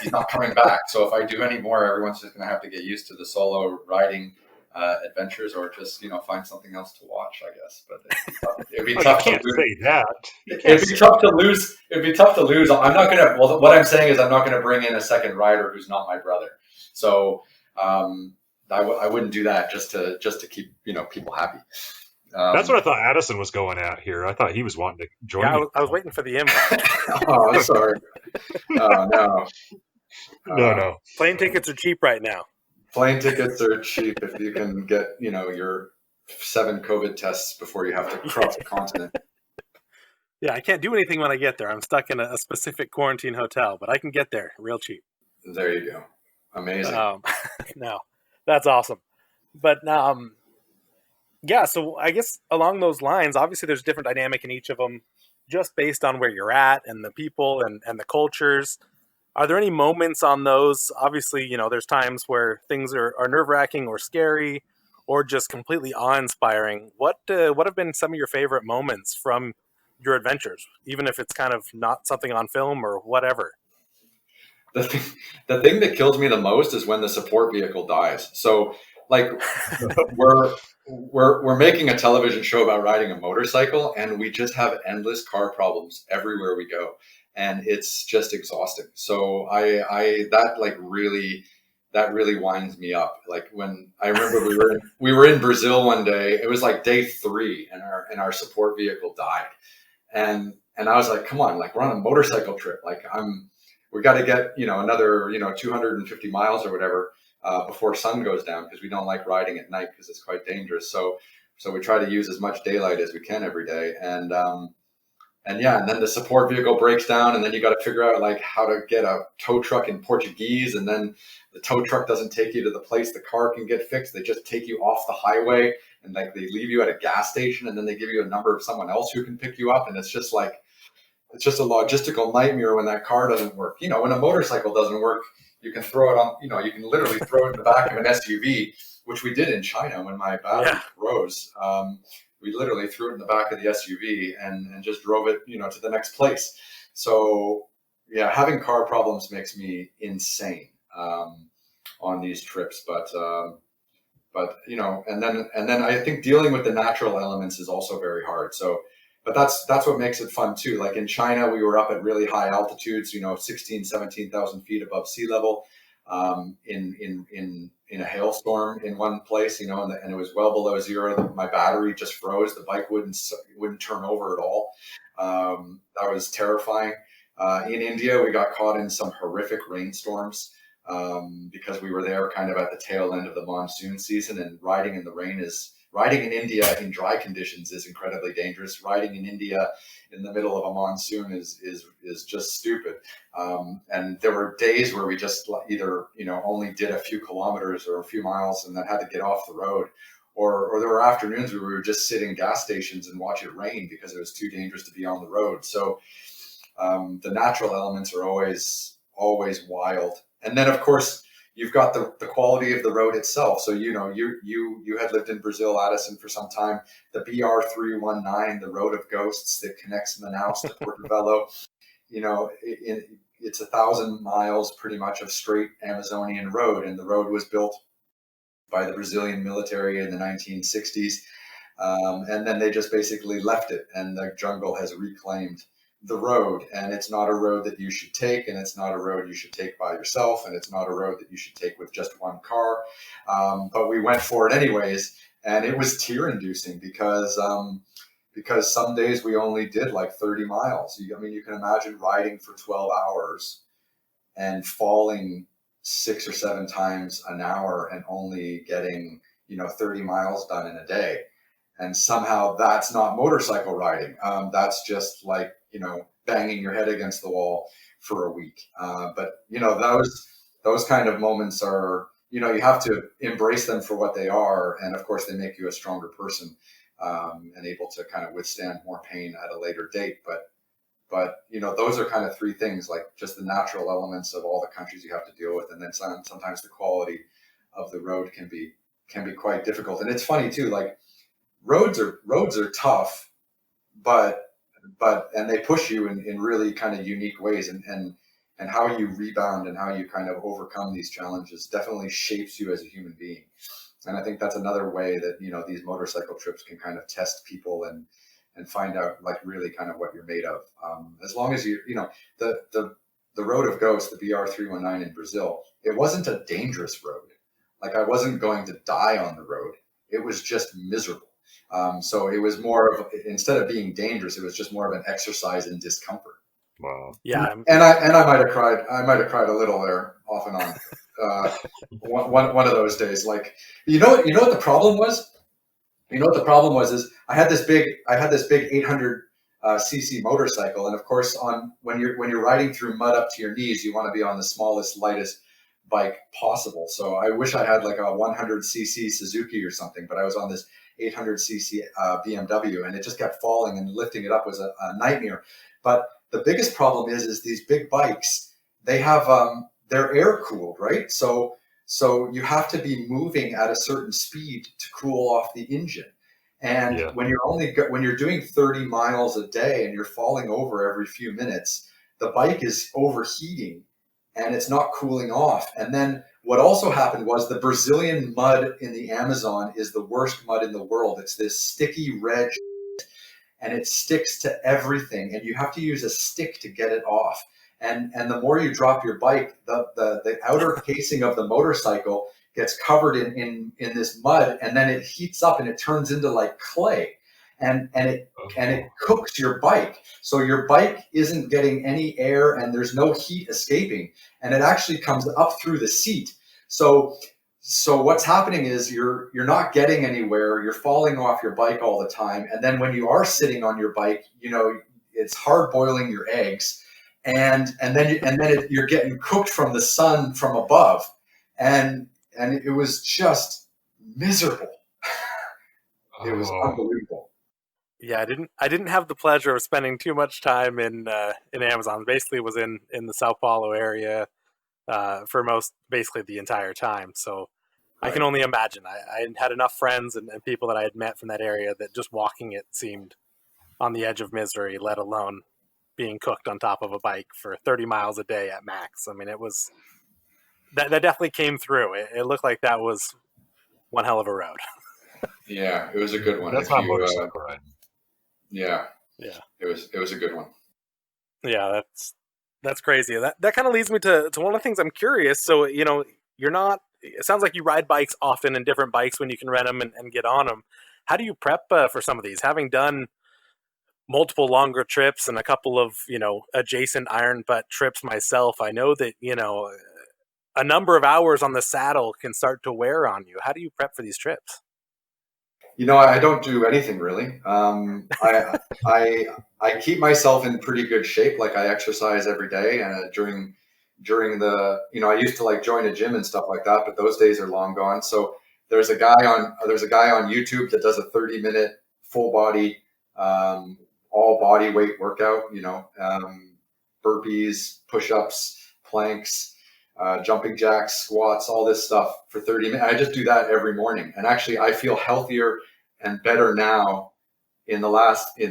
he's not coming back. So if I do any more, everyone's just going to have to get used to the solo riding adventures, or just find something else to watch, I guess. But it'd be tough You to can't lose. say that. It'd be tough to lose. It'd be tough to lose. I'm not gonna. Well, what I'm saying is, I'm not gonna bring in a second rider who's not my brother. So. I wouldn't do that just to keep people happy. That's what I thought Addison was going at here. I thought he was wanting to join. Yeah, you. I was waiting for the invite. Oh, sorry. No. No. Plane tickets are cheap right now. Plane tickets are cheap if you can get your 7 COVID tests before you have to cross the continent. Yeah, I can't do anything when I get there. I'm stuck in a specific quarantine hotel, but I can get there real cheap. There you go. Amazing. No, that's awesome. But yeah, so I guess along those lines, obviously there's a different dynamic in each of them just based on where you're at and the people and the cultures. Are there any moments on those? Obviously, there's times where things are nerve-wracking or scary or just completely awe-inspiring. What have been some of your favorite moments from your adventures, even if it's kind of not something on film or whatever? The thing that kills me the most is when the support vehicle dies. So, like, we're making a television show about riding a motorcycle, and we just have endless car problems everywhere we go, and it's just exhausting. So that really winds me up. Like, when I remember we were in Brazil one day. It was like day 3, and our support vehicle died, and I was like, come on, like, we're on a motorcycle trip. Like, we got to get another 250 miles or whatever before sun goes down, because we don't like riding at night because it's quite dangerous. So we try to use as much daylight as we can every day. And yeah, and then the support vehicle breaks down, and then you got to figure out like how to get a tow truck in Portuguese, and then the tow truck doesn't take you to the place the car can get fixed. They just take you off the highway, and like they leave you at a gas station, and then they give you a number of someone else who can pick you up, and it's just a logistical nightmare when that car doesn't work. When a motorcycle doesn't work, you can throw it on, you can literally throw it in the back of an SUV, which we did in China when my battery froze. We literally threw it in the back of the SUV and just drove it, to the next place. So yeah, having car problems makes me insane on these trips. But and then I think dealing with the natural elements is also very hard. So, but that's what makes it fun too. Like in China, we were up at really high altitudes, 16, 17,000 feet above sea level, in a hailstorm in one place, and it was well below zero. My battery just froze. The bike wouldn't turn over at all. That was terrifying. In India, we got caught in some horrific rainstorms because we were there kind of at the tail end of the monsoon season, and riding in India in dry conditions is incredibly dangerous. Riding in India in the middle of a monsoon is just stupid. And there were days where we just either only did a few kilometers or a few miles and then had to get off the road, or there were afternoons where we would just sit in gas stations and watch it rain because it was too dangerous to be on the road. So the natural elements are always wild. And then of course you've got the quality of the road itself. So you had lived in Brazil, Addison, for some time. The BR-319, the Road of Ghosts that connects Manaus to Porto Velho, it's 1,000 miles pretty much of straight Amazonian road, and the road was built by the Brazilian military in the 1960s, and then they just basically left it, and the jungle has reclaimed the road, and it's not a road that you should take, and it's not a road you should take by yourself, and it's not a road that you should take with just one car. But we went for it anyways, and it was tear-inducing because some days we only did like 30 miles. I mean, you can imagine riding for 12 hours and falling 6 or 7 times an hour and only getting 30 miles done in a day. And somehow that's not motorcycle riding. That's just like banging your head against the wall for a week. But those kind of moments are, you have to embrace them for what they are, and of course they make you a stronger person, and able to kind of withstand more pain at a later date. But those are kind of three things, like just the natural elements of all the countries you have to deal with, and then sometimes the quality of the road can be quite difficult. And it's funny too, like roads are tough, but and they push you in really kind of unique ways, and how you rebound and how you kind of overcome these challenges definitely shapes you as a human being. And I think that's another way that these motorcycle trips can kind of test people and find out like really kind of what you're made of. As long as the road of Ghost, the BR-319 in Brazil, it wasn't a dangerous road. Like I wasn't going to die on the road. It was just miserable. So it was more of, instead of being dangerous, it was just more of an exercise in discomfort. Wow. Yeah. And I might have cried. I might have cried a little there, off and on. One of those days. Like you know what the problem was? Is I had this big 800 cc motorcycle, and of course when you're riding through mud up to your knees, you want to be on the smallest, lightest bike possible. So I wish I had like a 100 cc Suzuki or something, but I was on this 800 cc BMW, and it just kept falling, and lifting it up was a nightmare. But the biggest problem is these big bikes, they have they're air cooled, right? So you have to be moving at a certain speed to cool off the engine. And Yeah. when you're doing 30 miles a day and you're falling over every few minutes, the bike is overheating and it's not cooling off. And then what also happened was the Brazilian mud in the Amazon is the worst mud in the world. It's this sticky red and it sticks to everything, and you have to use a stick to get it off. And the more you drop your bike, the outer casing of the motorcycle gets covered in this mud, and then it heats up and it turns into like clay, and it cooks your bike. So your bike isn't getting any air, and there's no heat escaping, and it actually comes up through the seat. So what's happening is you're not getting anywhere. You're falling off your bike all the time, and then when you are sitting on your bike, it's hard boiling your eggs, and then you're getting cooked from the sun from above, and it was just miserable. It was unbelievable. Yeah, I didn't have the pleasure of spending too much time in Amazon. Basically, was in the Sao Paulo area for basically the entire time. So Right. I can only imagine. I had enough friends and people that I had met from that area that just walking it seemed on the edge of misery, let alone being cooked on top of a bike for 30 miles a day at max. I mean, it was that definitely came through. It looked like that was one hell of a road. Yeah, it was a good one. That's not motorcycle riding. Yeah, Yeah, it was a good one. yeah, that's crazy. That kind of leads me to one of the things I'm curious. So you're not. It sounds like you ride bikes often, and different bikes when you can rent them and get on them. How do you prep for some of these? Having done multiple longer trips and a couple of adjacent iron butt trips myself, I know that a number of hours on the saddle can start to wear on you. How do you prep for these trips? I don't do anything really. I keep myself in pretty good shape. Like I exercise every day, and during the I used to like join a gym and stuff like that, but those days are long gone. So there's a guy on YouTube that does a 30-minute full body, all body weight workout. Burpees, push-ups, planks, jumping jacks, squats, all this stuff for 30 minutes. I just do that every morning, and actually I feel healthier and better now in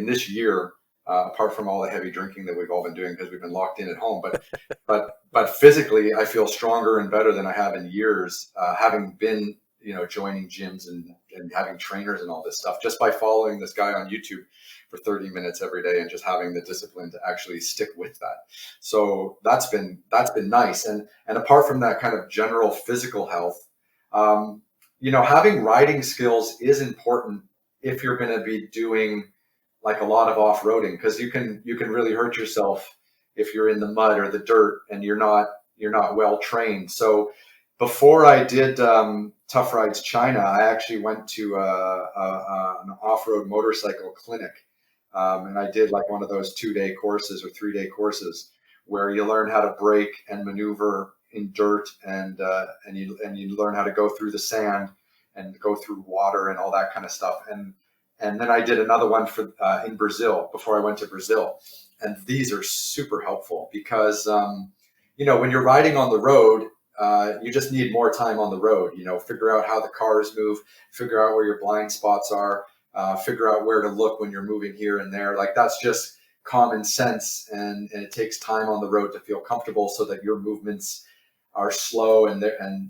this year, apart from all the heavy drinking that we've all been doing because we've been locked in at home. But physically, I feel stronger and better than I have in years, having been joining gyms and having trainers and all this stuff just by following this guy on YouTube for 30 minutes every day and just having the discipline to actually stick with that. So that's been nice. And apart from that kind of general physical health, having riding skills is important if you're going to be doing like a lot of off-roading, because you can really hurt yourself if you're in the mud or the dirt and you're not well trained. So before I did Tough Rides China, I actually went to an off-road motorcycle clinic, and I did like one of those 2-day courses or 3-day courses where you learn how to brake and maneuver in dirt, and you learn how to go through the sand and go through water and all that kind of stuff. And then I did another one for in Brazil before I went to Brazil, and these are super helpful because when you're riding on the road, you just need more time on the road. Figure out how the cars move, figure out where your blind spots are, figure out where to look when you're moving here and there. Like that's just common sense, and it takes time on the road to feel comfortable so that your movements are slow and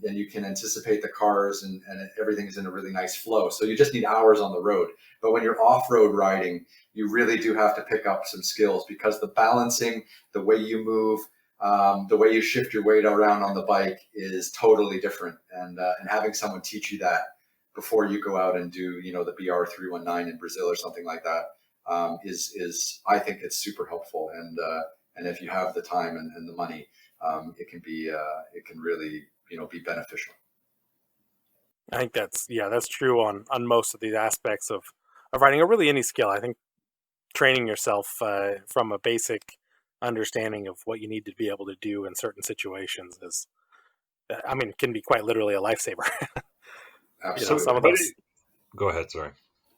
you can anticipate the cars and everything is in a really nice flow. So you just need hours on the road. But when you're off-road riding, you really do have to pick up some skills because the balancing, the way you move, the way you shift your weight around on the bike is totally different. And having someone teach you that before you go out and do, the BR 319 in Brazil or something like that, is I think it's super helpful. And if you have the time and the money, it can really, be beneficial. I think that's true on most of these aspects of riding, or really any skill. I think training yourself from a basic understanding of what you need to be able to do in certain situations can be quite literally a lifesaver. Absolutely. Some of those. Go ahead. Sorry.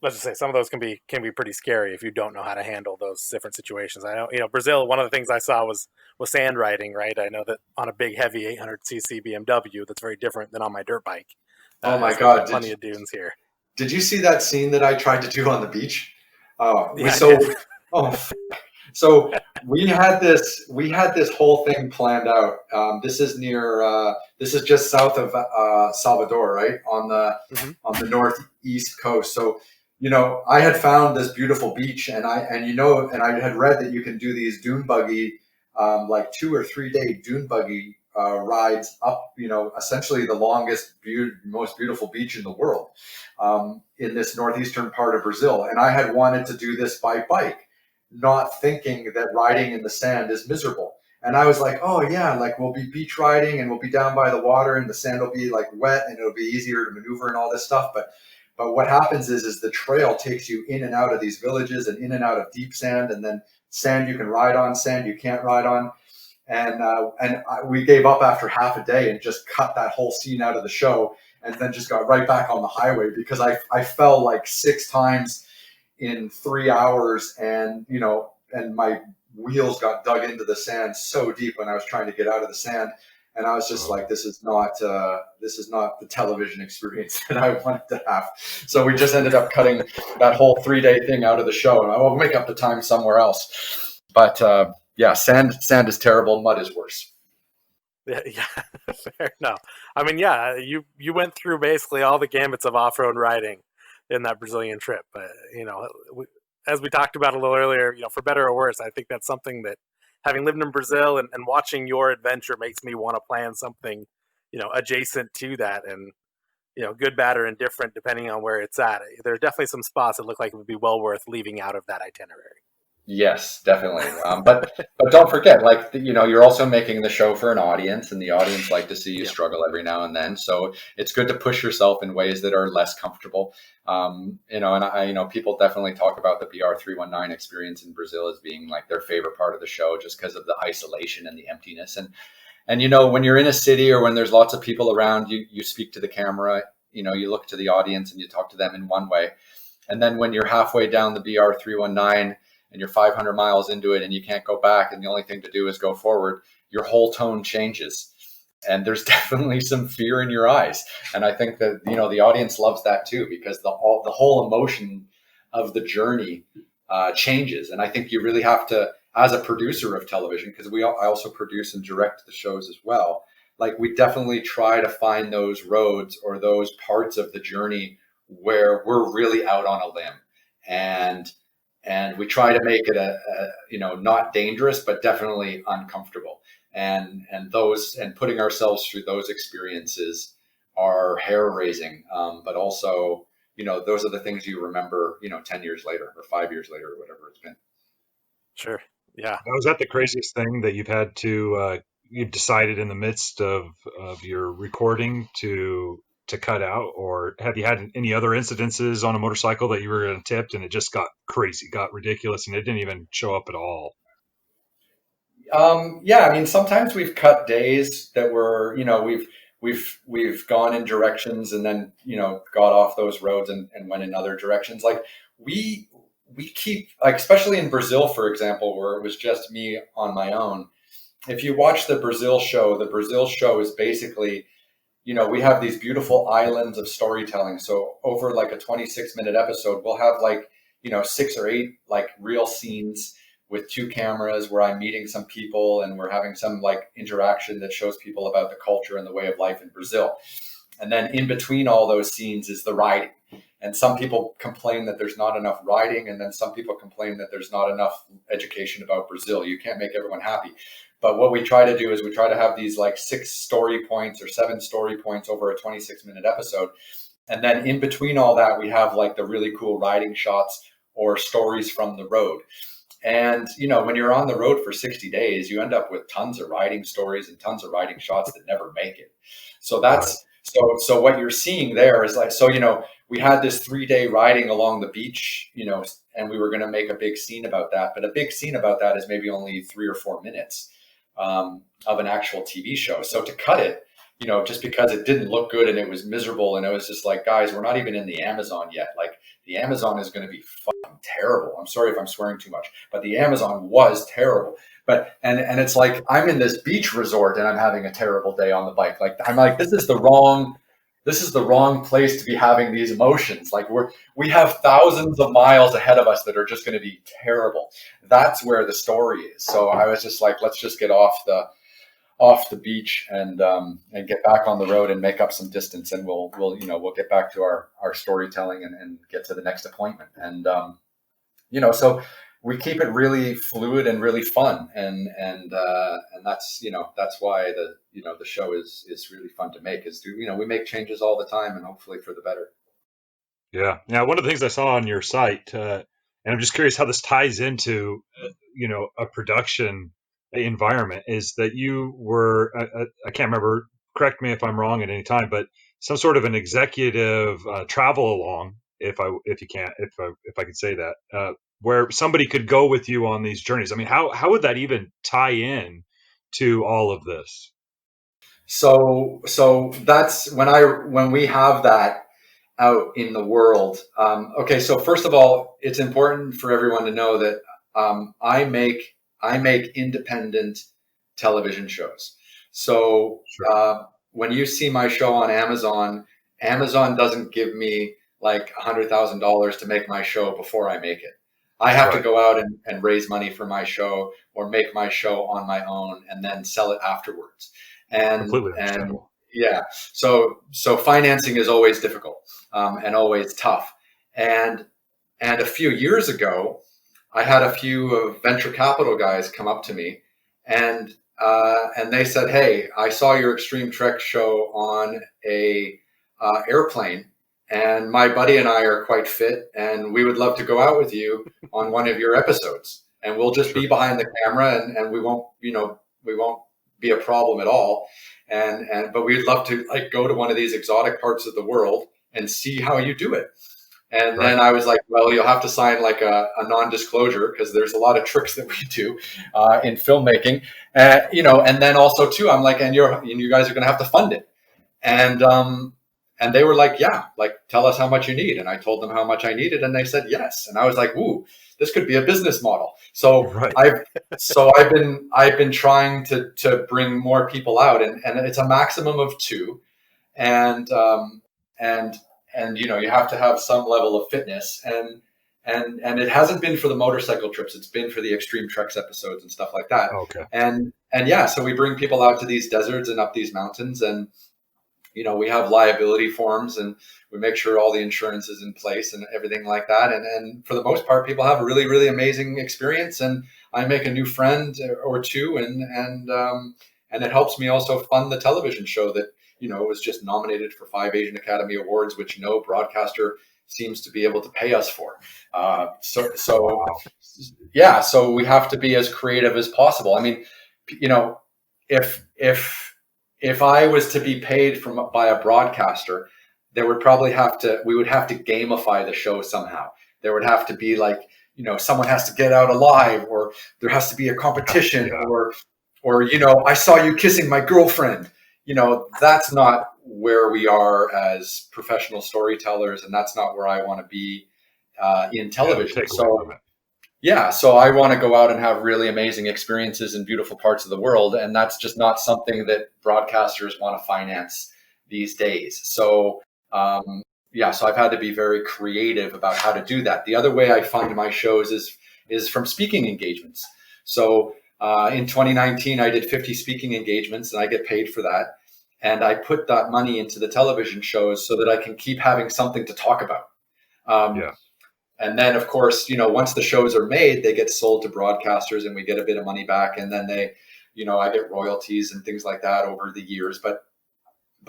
Let's just say some of those can be pretty scary if you don't know how to handle those different situations. I know, Brazil. One of the things I saw was sand riding. Right. I know that on a big, heavy 800cc BMW, that's very different than on my dirt bike. Oh my God! Plenty of dunes here. Did you see that scene that I tried to do on the beach? So we had this whole thing planned out. This is just south of Salvador, right on the northeast coast. So I had found this beautiful beach, and I had read that you can do these dune buggy, like 2 or 3 day dune buggy rides up, essentially the longest, most beautiful beach in the world, in this northeastern part of Brazil. And I had wanted to do this by bike, not thinking that riding in the sand is miserable. And I was like, oh yeah, like we'll be beach riding and we'll be down by the water and the sand will be like wet and it'll be easier to maneuver and all this stuff. But what happens is the trail takes you in and out of these villages and in and out of deep sand, and then sand you can ride on, sand you can't ride on. We gave up after half a day and just cut that whole scene out of the show, and then just got right back on the highway because I fell like 6 times in 3 hours, and my wheels got dug into the sand so deep when I was trying to get out of the sand. And I was just like, this is not the television experience that I wanted to have. So we just ended up cutting that whole 3-day thing out of the show, and I will make up the time somewhere else. But yeah, sand is terrible. Mud is worse. Yeah, fair enough. You went through basically all the gambits of off-road riding in that Brazilian trip. As we talked about a little earlier, for better or worse, I think that's something that, having lived in Brazil and watching your adventure, makes me want to plan something, adjacent to that, and good, bad, or indifferent, depending on where it's at. There are definitely some spots that look like it would be well worth leaving out of that itinerary. Yes, definitely. But don't forget, like, you're also making the show for an audience, and the audience like to see you struggle every now and then. So it's good to push yourself in ways that are less comfortable. People definitely talk about the BR 319 experience in Brazil as being like their favorite part of the show, just because of the isolation and the emptiness. And when you're in a city or when there's lots of people around, you speak to the camera, you look to the audience and you talk to them in one way. And then when you're halfway down the BR 319 and you're 500 miles into it and you can't go back, and the only thing to do is go forward, your whole tone changes. And there's definitely some fear in your eyes. And I think that, the audience loves that too, because the whole emotion of the journey changes. And I think you really have to, as a producer of television, because I also produce and direct the shows as well, like we definitely try to find those roads or those parts of the journey where we're really out on a limb, and we try to make it not dangerous, but definitely uncomfortable. And putting ourselves through those experiences are hair raising, but also, those are the things you remember, 10 years later or 5 years later or whatever it's been. Sure. Yeah. Now, is that the craziest thing that you've had to you've decided in the midst of your recording to cut out, or have you had any other incidences on a motorcycle that you were going to tip and it just got crazy, got ridiculous, and it didn't even show up at all? Yeah, I mean, sometimes we've cut days that were, we've gone in directions and then, got off those roads and went in other directions. Like we keep, like, especially in Brazil, for example, where it was just me on my own. If you watch the Brazil show is basically, we have these beautiful islands of storytelling. So over like a 26-minute episode, we'll have like, 6 or 8 like real scenes with 2 cameras where I'm meeting some people and we're having some like interaction that shows people about the culture and the way of life in Brazil. And then in between all those scenes is the riding. And some people complain that there's not enough riding. And then some people complain that there's not enough education about Brazil. You can't make everyone happy. But what we try to do is we try to have these like 6 story points or 7 story points over a 26-minute episode. And then in between all that, we have like the really cool riding shots or stories from the road. And, when you're on the road for 60 days, you end up with tons of riding stories and tons of riding shots that never make it. So that's, so what you're seeing there is like, so, we had this 3-day riding along the beach, and we were going to make a big scene about that. But a big scene about that is maybe only 3 or 4 minutes of an actual TV show. So to cut it, just because it didn't look good and it was miserable, and it was just like, guys, we're not even in the Amazon yet. Like the Amazon is going to be fucking terrible. I'm sorry if I'm swearing too much, but the Amazon was terrible. But and it's like I'm in this beach resort and I'm having a terrible day on the bike. Like I'm like, this is the wrong place to be having these emotions. Like we have thousands of miles ahead of us that are just going to be terrible. That's where the story is. So I was just like, let's just get off the beach and get back on the road and make up some distance, and we'll get back to our storytelling and get to the next appointment. And so we keep it really fluid and really fun, and that's that's why the show is really fun to make. Is we make changes all the time, and hopefully for the better. Yeah. Now, one of the things I saw on your site, and I'm just curious how this ties into, a production environment, is that you were, I can't remember, correct me if I'm wrong at any time, but some sort of an executive travel along, if you can't, if I could say that, where somebody could go with you on these journeys. I mean, how would that even tie in to all of this? So that's when we have that out in the world. Okay, so first of all, it's important for everyone to know that I make independent television shows. So Sure. when you see my show on Amazon, Amazon doesn't give me like $100,000 to make my show before I make it. I have to Right. go out and raise money for my show or make my show on my own and then sell it afterwards. Completely And understandable. yeah, so financing is always difficult, and always tough. And a few years ago, I had a few venture capital guys come up to me, and they said, "Hey, I saw your Extreme Trek show on a airplane, and my buddy and I are quite fit, and we would love to go out with you on one of your episodes, and we'll just Sure. be behind the camera, and we won't be a problem at all, but we'd love to like go to one of these exotic parts of the world and see how you do it." And Right. then I was like, well, you'll have to sign like a non-disclosure because there's a lot of tricks that we do in filmmaking, and then also too, I'm like, and you guys are going to have to fund it. And they were like, yeah, like tell us how much you need. And I told them how much I needed, and they said yes. And I was like, ooh, this could be a business model. So Right. I've been trying to bring more people out, and it's a maximum of 2, and and you have to have some level of fitness, and it hasn't been for the motorcycle trips. It's been for the Extreme Treks episodes and stuff like that. Okay. And yeah, so we bring people out to these deserts and up these mountains, and we have liability forms, and we make sure all the insurance is in place and everything like that. And for the most part, people have a really, really amazing experience, and I make a new friend or two, and it helps me also fund the television show that, was just nominated for 5 Asian Academy Awards, which no broadcaster seems to be able to pay us for. So yeah, so we have to be as creative as possible. I mean, if I was to be paid by a broadcaster, we would have to gamify the show somehow. There would have to be like, someone has to get out alive, or there has to be a competition, or I saw you kissing my girlfriend. That's not where we are as professional storytellers, and that's not where I want to be in television. So I want to go out and have really amazing experiences in beautiful parts of the world. And that's just not something that broadcasters want to finance these days. So, so I've had to be very creative about how to do that. The other way I fund my shows is from speaking engagements. So in 2019, I did 50 speaking engagements, and I get paid for that. And I put that money into the television shows so that I can keep having something to talk about. And then, of course, once the shows are made, they get sold to broadcasters, and we get a bit of money back. And then I get royalties and things like that over the years. But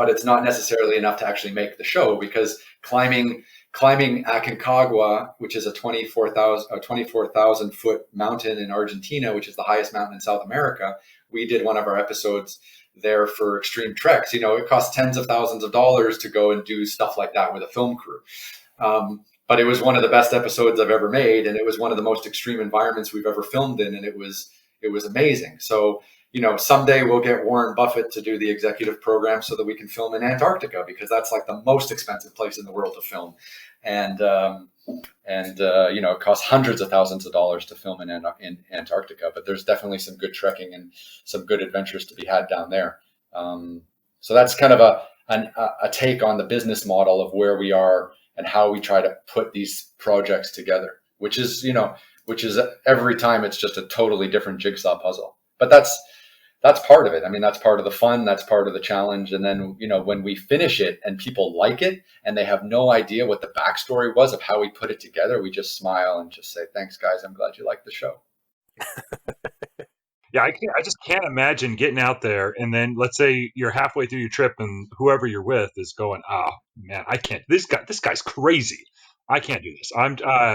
it's not necessarily enough to actually make the show, because climbing Aconcagua, which is a 24,000 foot mountain in Argentina, which is the highest mountain in South America, we did one of our episodes there for Extreme Treks. It costs tens of thousands of dollars to go and do stuff like that with a film crew. But it was one of the best episodes I've ever made, and it was one of the most extreme environments we've ever filmed in, and it was amazing. So, someday we'll get Warren Buffett to do the executive program so that we can film in Antarctica, because that's like the most expensive place in the world to film, and it costs hundreds of thousands of dollars to film in Antarctica. But there's definitely some good trekking and some good adventures to be had down there. So that's kind of a take on the business model of where we are and how we try to put these projects together, which is every time it's just a totally different jigsaw puzzle. But that's part of it. I mean, that's part of the fun. That's part of the challenge. And then, when we finish it and people like it and they have no idea what the backstory was of how we put it together, we just smile and just say, thanks, guys. I'm glad you liked the show. Yeah, I just can't imagine getting out there, and then let's say you're halfway through your trip and whoever you're with is going, "Oh man, I can't. This guy's crazy. I can't do this. What are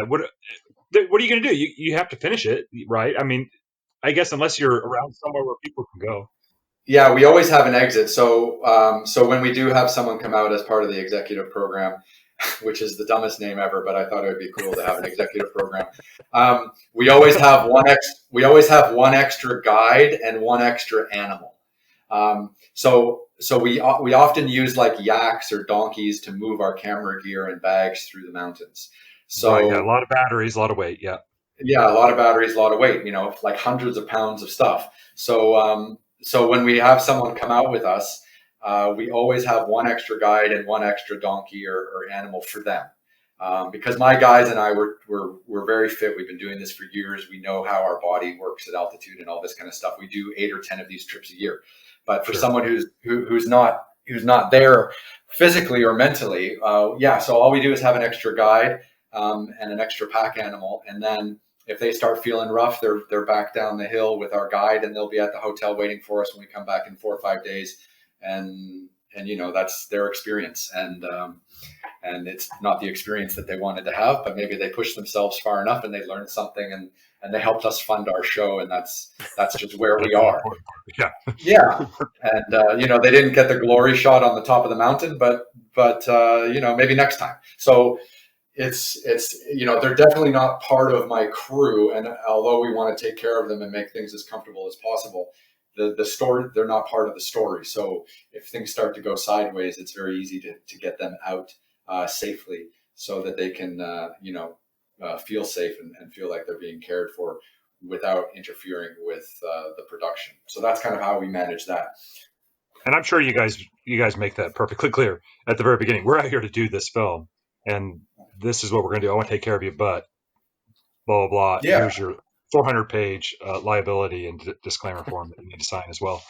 you going to do? You have to finish it, right? I mean, I guess unless you're around somewhere where people can go." Yeah, we always have an exit. So when we do have someone come out as part of the executive program, which is the dumbest name ever, but I thought it would be cool to have an executive program. We always have one extra guide and one extra animal. So we often use like yaks or donkeys to move our camera gear and bags through the mountains. So right, yeah, a lot of batteries, a lot of weight. Yeah. Yeah, a lot of batteries, a lot of weight. Like hundreds of pounds of stuff. So when we have someone come out with us, we always have one extra guide and one extra donkey or animal for them. Because my guys and I we're very fit. We've been doing this for years. We know how our body works at altitude and all this kind of stuff. We do 8 or 10 of these trips a year. But for someone who's not there physically or mentally, so all we do is have an extra guide and an extra pack animal, and then if they start feeling rough, they're back down the hill with our guide, and they'll be at the hotel waiting for us when we come back in 4 or 5 days. And that's their experience, and it's not the experience that they wanted to have, but maybe they pushed themselves far enough and they learned something, and they helped us fund our show, and that's just where we are. Yeah. And they didn't get the glory shot on the top of the mountain, but maybe next time. So it's they're definitely not part of my crew, and although we want to take care of them and make things as comfortable as possible, the story, they're not part of the story. So if things start to go sideways, it's very easy to get them out safely so that they can feel safe and feel like they're being cared for without interfering with the production. So that's kind of how we manage that. And I'm sure you guys make that perfectly clear at the very beginning. We're out here to do this film, and this is what we're going to do. I want to take care of you, but blah, blah, blah. Yeah. Here's your 400-page liability and disclaimer form that you need to sign as well.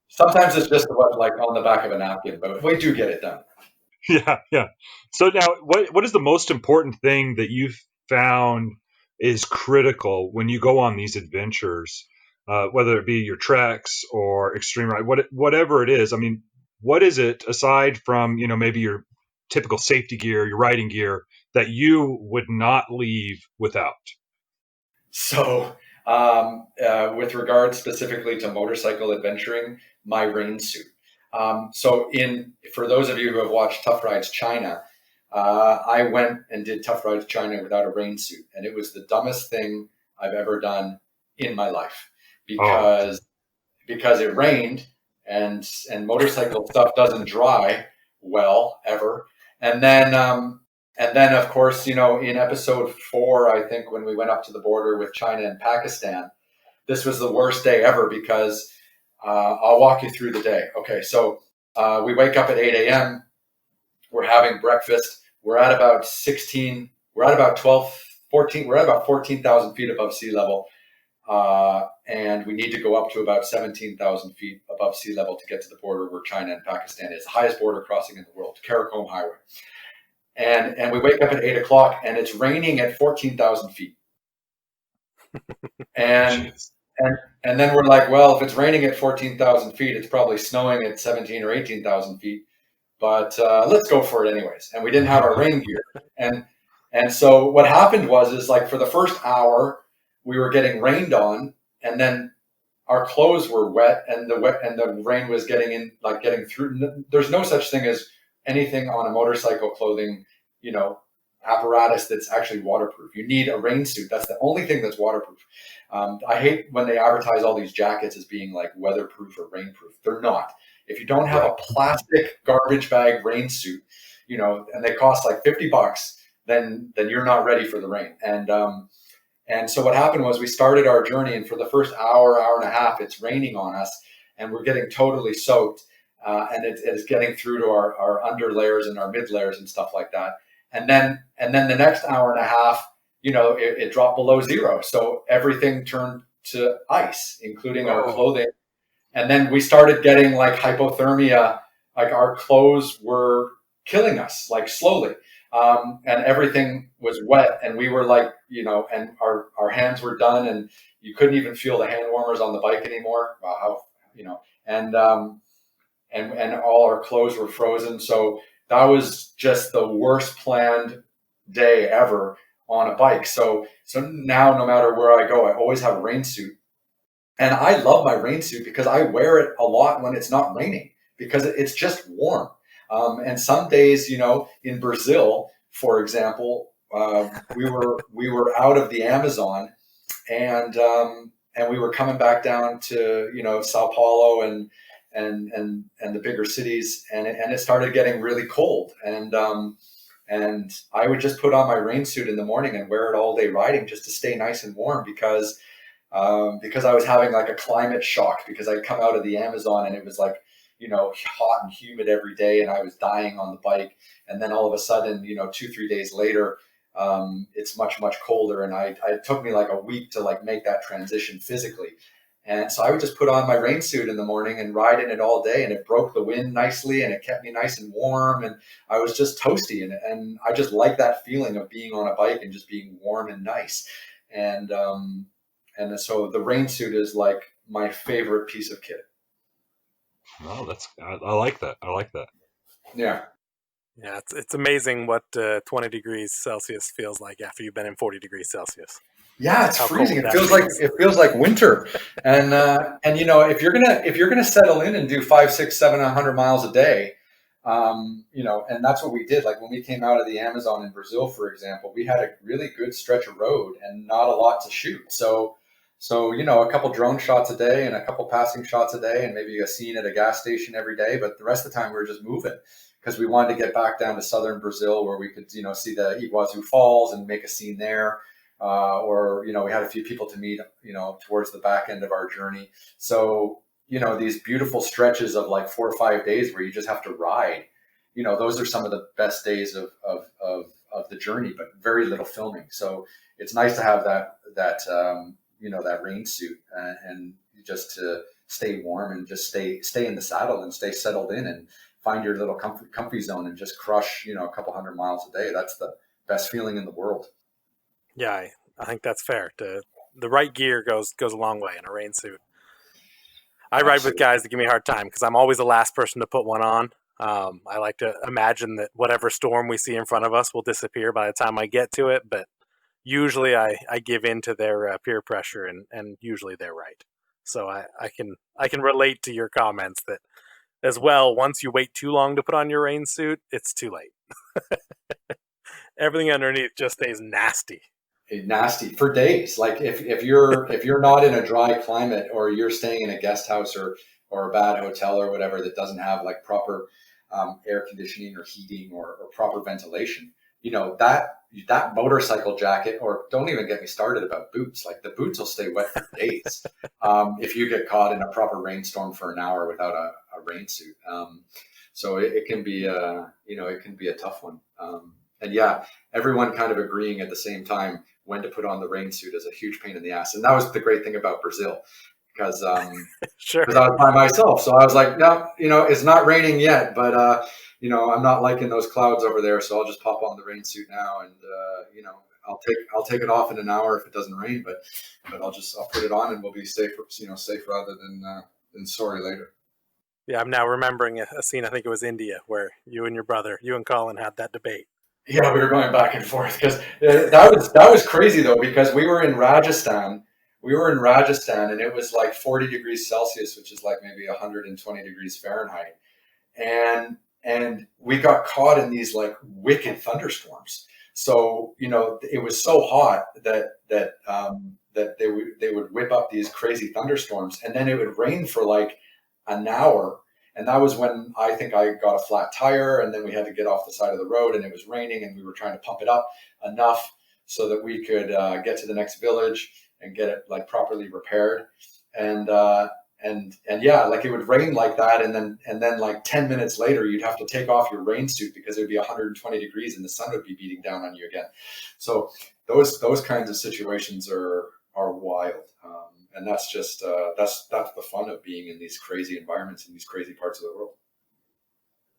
Sometimes it's just what, like on the back of a napkin, but we do get it done. Yeah, yeah. So now, what is the most important thing that you've found is critical when you go on these adventures, whether it be your treks or extreme ride, whatever it is? I mean, what is it aside from maybe your typical safety gear, your riding gear, that you would not leave without? So, with regard specifically to motorcycle adventuring, my rain suit. For those of you who have watched Tough Rides China, I went and did Tough Rides China without a rain suit, and it was the dumbest thing I've ever done in my life Oh, because it rained and motorcycle stuff doesn't dry well ever. And then of course, in episode 4, I think when we went up to the border with China and Pakistan, this was the worst day ever because I'll walk you through the day. Okay, so we wake up at 8 a.m. We're having breakfast. We're at about 16. We're at about 12, 14. We're at about 14,000 feet above sea level. And we need to go up to about 17,000 feet above sea level to get to the border where China and Pakistan is, the highest border crossing in the world, Karakum Highway. And we wake up at 8 o'clock and it's raining at 14,000 feet. And, jeez. and then we're like, well, if it's raining at 14,000 feet, it's probably snowing at 17 or 18,000 feet. But let's go for it anyways. And we didn't have our rain gear. And so what happened is like for the first hour, we were getting rained on, and then our clothes were wet, and the rain was getting through. There's no such thing as anything on a motorcycle clothing, apparatus that's actually waterproof. You need a rain suit. That's the only thing that's waterproof. I hate when they advertise all these jackets as being like weatherproof or rainproof. They're not. If you don't have a plastic garbage bag rain suit, and they cost like $50, then you're not ready for the rain. And so what happened was we started our journey, and for the first hour and a half, it's raining on us, and we're getting totally soaked, and it's getting through to our under layers and our mid layers and stuff like that. And then the next hour and a half, it dropped below zero, so everything turned to ice, including our clothing. And then we started getting like hypothermia, like our clothes were killing us, like slowly. And everything was wet, and we were like, and our hands were done, and you couldn't even feel the hand warmers on the bike anymore. Wow, and all our clothes were frozen. So that was just the worst planned day ever on a bike. So now no matter where I go, I always have a rain suit. And I love my rain suit because I wear it a lot when it's not raining because it's just warm. And some days, in Brazil, for example, we were out of the Amazon, and we were coming back down to Sao Paulo and the bigger cities, and it started getting really cold, and I would just put on my rain suit in the morning and wear it all day riding just to stay nice and warm because I was having like a climate shock because I'd come out of the Amazon and it was like, hot and humid every day, and I was dying on the bike. And then all of a sudden, 2-3 days later, it's much, much colder. And it took me like a week to like make that transition physically. And so I would just put on my rain suit in the morning and ride in it all day, and it broke the wind nicely and it kept me nice and warm. And I was just toasty, and I just like that feeling of being on a bike and just being warm and nice. And so the rain suit is like my favorite piece of kit. No, I like that. I like that. Yeah. Yeah, it's amazing what 20 degrees Celsius feels like after you've been in 40 degrees Celsius. Yeah, it's How freezing. cold It that feels like winter. And if you're gonna settle in and do 5, 6, 7, 100 miles a day, and that's what we did. Like when we came out of the Amazon in Brazil, for example, we had a really good stretch of road and not a lot to shoot. So a couple drone shots a day and a couple passing shots a day, and maybe a scene at a gas station every day. But the rest of the time we were just moving because we wanted to get back down to southern Brazil where we could, see the Iguazu Falls and make a scene there. Or we had a few people to meet, towards the back end of our journey. So, these beautiful stretches of like 4 or 5 days where you just have to ride, those are some of the best days of of the journey, but very little filming. So it's nice to have that rain suit and just to stay warm and just stay in the saddle and stay settled in and find your little comfy zone and just crush a couple hundred miles a day. That's the best feeling in the world. Yeah, I think that's fair. The right gear goes a long way in a rain suit. I ride with Absolutely. guys that give me a hard time because I'm always the last person to put one on. I like to imagine that whatever storm we see in front of us will disappear by the time I get to it, but usually I give in to their peer pressure, and usually they're right. So I can relate to your comments that as well. Once you wait too long to put on your rain suit, it's too late. Everything underneath just stays nasty. Nasty for days. Like if you're not in a dry climate, or you're staying in a guest house or a bad hotel or whatever that doesn't have like proper air conditioning or heating or proper ventilation, that motorcycle jacket, or don't even get me started about boots. Like the boots will stay wet for days if you get caught in a proper rainstorm for an hour without a rain suit. So it can be it can be a tough one. And yeah, everyone kind of agreeing at the same time when to put on the rain suit is a huge pain in the ass. And that was the great thing about Brazil, because Sure. I was by myself. So I was like, no, it's not raining yet, but I'm not liking those clouds over there. So I'll just pop on the rain suit now, and I'll take it off in an hour if it doesn't rain, but I'll put it on and we'll be safe rather than sorry later. Yeah, I'm now remembering a scene. I think it was India where you and Colin had that debate. Yeah, we were going back and forth because that was crazy though, because we were in Rajasthan. We were in Rajasthan and it was like 40 degrees Celsius, which is like maybe 120 degrees Fahrenheit. And we got caught in these like wicked thunderstorms. So, it was so hot that they would whip up these crazy thunderstorms, and then it would rain for like an hour. And that was when I think I got a flat tire, and then we had to get off the side of the road, and it was raining, and we were trying to pump it up enough so that we could get to the next village and get it like properly repaired. And yeah, like it would rain like that, and then like 10 minutes later, you'd have to take off your rain suit because it would be 120 degrees and the sun would be beating down on you again. So those kinds of situations are wild. And that's just that's the fun of being in these crazy environments in these crazy parts of the world.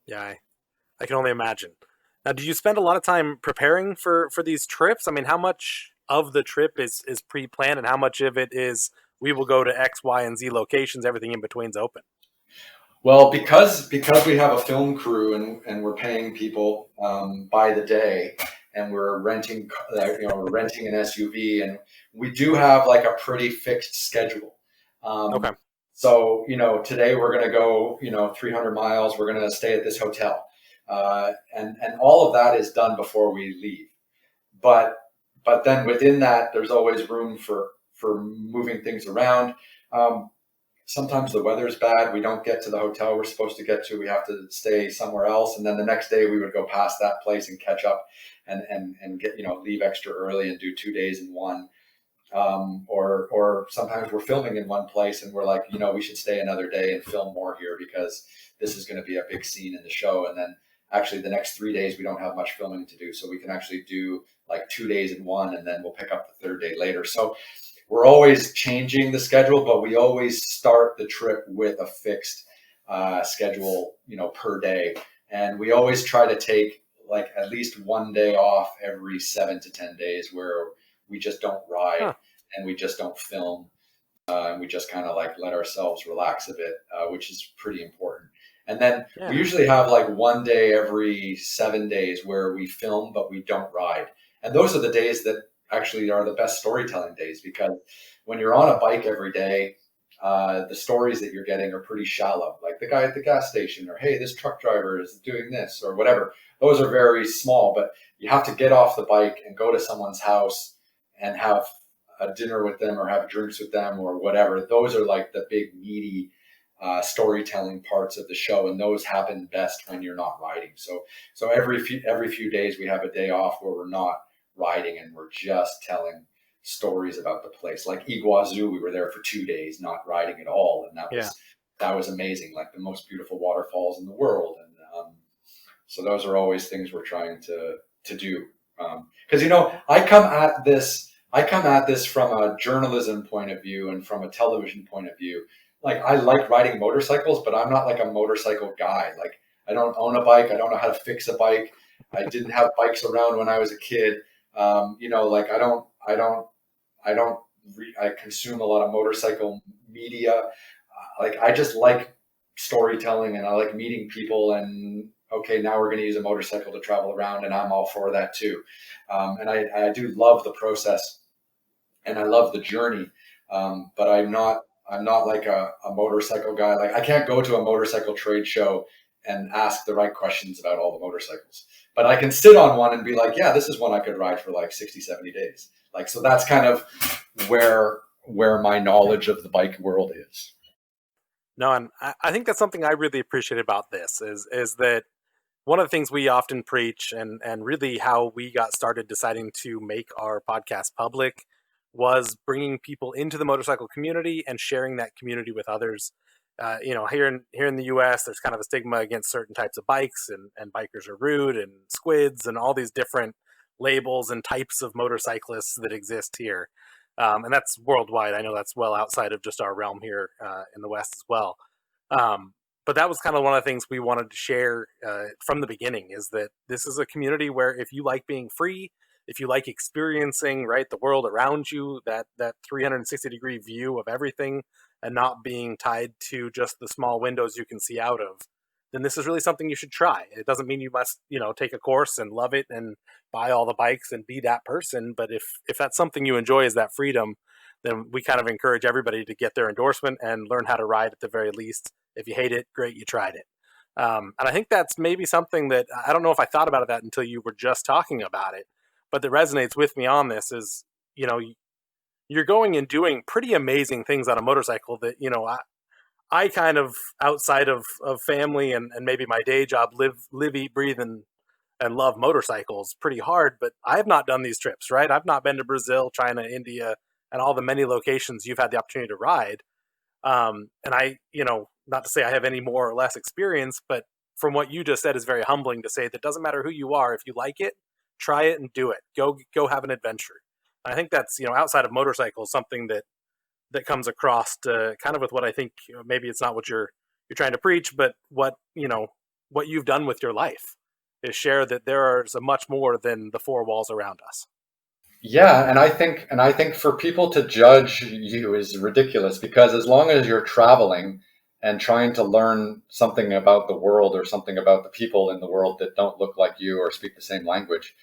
Yeah, I can only imagine. Now, do you spend a lot of time preparing for these trips? I mean, how much of the trip is pre-planned, and how much of it is we will go to X, Y, and Z locations? Everything in between's open. Well, because we have a film crew, and we're paying people by the day, and we're renting an SUV, and we do have like a pretty fixed schedule. Okay. So today we're going to go 300 miles. We're going to stay at this hotel, and all of that is done before we leave. But then within that, there's always room for moving things around. Sometimes the weather's bad. We don't get to the hotel we're supposed to get to. We have to stay somewhere else. And then the next day we would go past that place and catch up and get, leave extra early and do 2 days in one. Or sometimes we're filming in one place and we're like, we should stay another day and film more here because this is going to be a big scene in the show. And then actually the next 3 days, we don't have much filming to do. So we can actually do like 2 days in one, and then we'll pick up the third day later. So we're always changing the schedule, but we always start the trip with a fixed schedule, per day. And we always try to take like at least 1 day off every 7 to 10 days where we just don't ride and we just don't film. And we just kind of like let ourselves relax a bit, which is pretty important. And then we usually have like 1 day every 7 days where we film, but we don't ride. And those are the days that actually are the best storytelling days, because when you're on a bike every day, the stories that you're getting are pretty shallow. Like the guy at the gas station, or, hey, this truck driver is doing this or whatever. Those are very small, but you have to get off the bike and go to someone's house and have a dinner with them or have drinks with them or whatever. Those are like the big meaty storytelling parts of the show, and those happen best when you're not riding. So every few days we have a day off where we're not riding and we're just telling stories about the place. Like Iguazu, we were there for 2 days, not riding at all, and that was amazing. Like the most beautiful waterfalls in the world, and so those are always things we're trying to do Because I come at this from a journalism point of view and from a television point of view. Like, I like riding motorcycles, but I'm not like a motorcycle guy. Like, I don't own a bike. I don't know how to fix a bike. I didn't have bikes around when I was a kid. Like, I consume a lot of motorcycle media. Like, I just like storytelling, and I like meeting people, and okay, now we're going to use a motorcycle to travel around, and I'm all for that too. And I do love the process, and I love the journey. But I'm not like a motorcycle guy. Like, I can't go to a motorcycle trade show and ask the right questions about all the motorcycles. But I can sit on one and be like, yeah, this is one I could ride for like 60, 70 days. Like, so that's kind of where my knowledge of the bike world is. No, and I think that's something I really appreciate about this is that one of the things we often preach, and really how we got started deciding to make our podcast public, was bringing people into the motorcycle community and sharing that community with others. Here in the U.S., there's kind of a stigma against certain types of bikes, and bikers are rude, and squids, and all these different labels and types of motorcyclists that exist here. And that's worldwide. I know that's well outside of just our realm here in the West as well. But that was kind of one of the things we wanted to share from the beginning, is that this is a community where if you like being free, if you like experiencing, right, the world around you, that 360-degree view of everything, and not being tied to just the small windows you can see out of, then this is really something you should try. It doesn't mean you must, take a course and love it and buy all the bikes and be that person. But if that's something you enjoy, is that freedom, then we kind of encourage everybody to get their endorsement and learn how to ride at the very least. If you hate it, great, you tried it. And I think that's maybe something that I don't know if I thought about that until you were just talking about it, but that resonates with me on this is, you're going and doing pretty amazing things on a motorcycle that, I kind of, outside of family and maybe my day job, live, eat, breathe, and love motorcycles pretty hard, but I have not done these trips, right? I've not been to Brazil, China, India, and all the many locations you've had the opportunity to ride. And not to say I have any more or less experience, but from what you just said is very humbling to say that doesn't matter who you are. If you like it, try it and do it. Go have an adventure. I think that's, outside of motorcycles, something that comes across to kind of with what I think, maybe it's not what you're trying to preach, but what you've done with your life is share that there's a much more than the four walls around us. Yeah, and I think for people to judge you is ridiculous, because as long as you're traveling and trying to learn something about the world or something about the people in the world that don't look like you or speak the same language,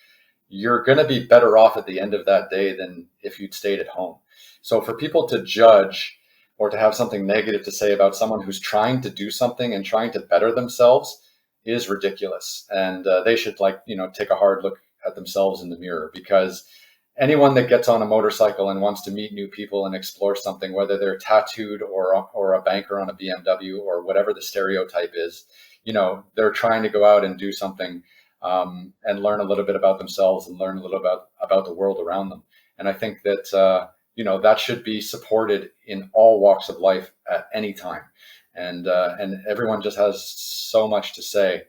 you're going to be better off at the end of that day than if you'd stayed at home. So for people to judge or to have something negative to say about someone who's trying to do something and trying to better themselves is ridiculous. And they should, take a hard look at themselves in the mirror, because anyone that gets on a motorcycle and wants to meet new people and explore something, whether they're tattooed or a banker on a BMW or whatever the stereotype is, they're trying to go out and do something, and learn a little bit about themselves and learn a little about the world around them. And I think that, that should be supported in all walks of life at any time. And everyone just has so much to say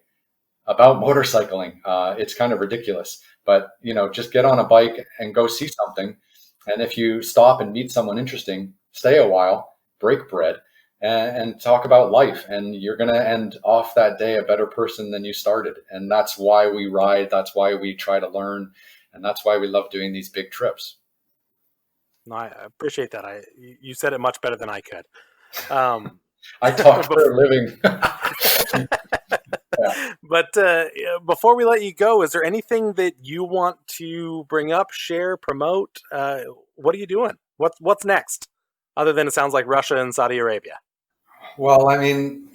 about motorcycling. It's kind of ridiculous, but just get on a bike and go see something. And if you stop and meet someone interesting, stay a while, break bread, and talk about life. And you're going to end off that day a better person than you started. And that's why we ride. That's why we try to learn. And that's why we love doing these big trips. No, I appreciate that. You said it much better than I could. I talk for a living. Yeah. But before we let you go, is there anything that you want to bring up, share, promote? What are you doing? What's next? Other than it sounds like Russia and Saudi Arabia. Well, I mean,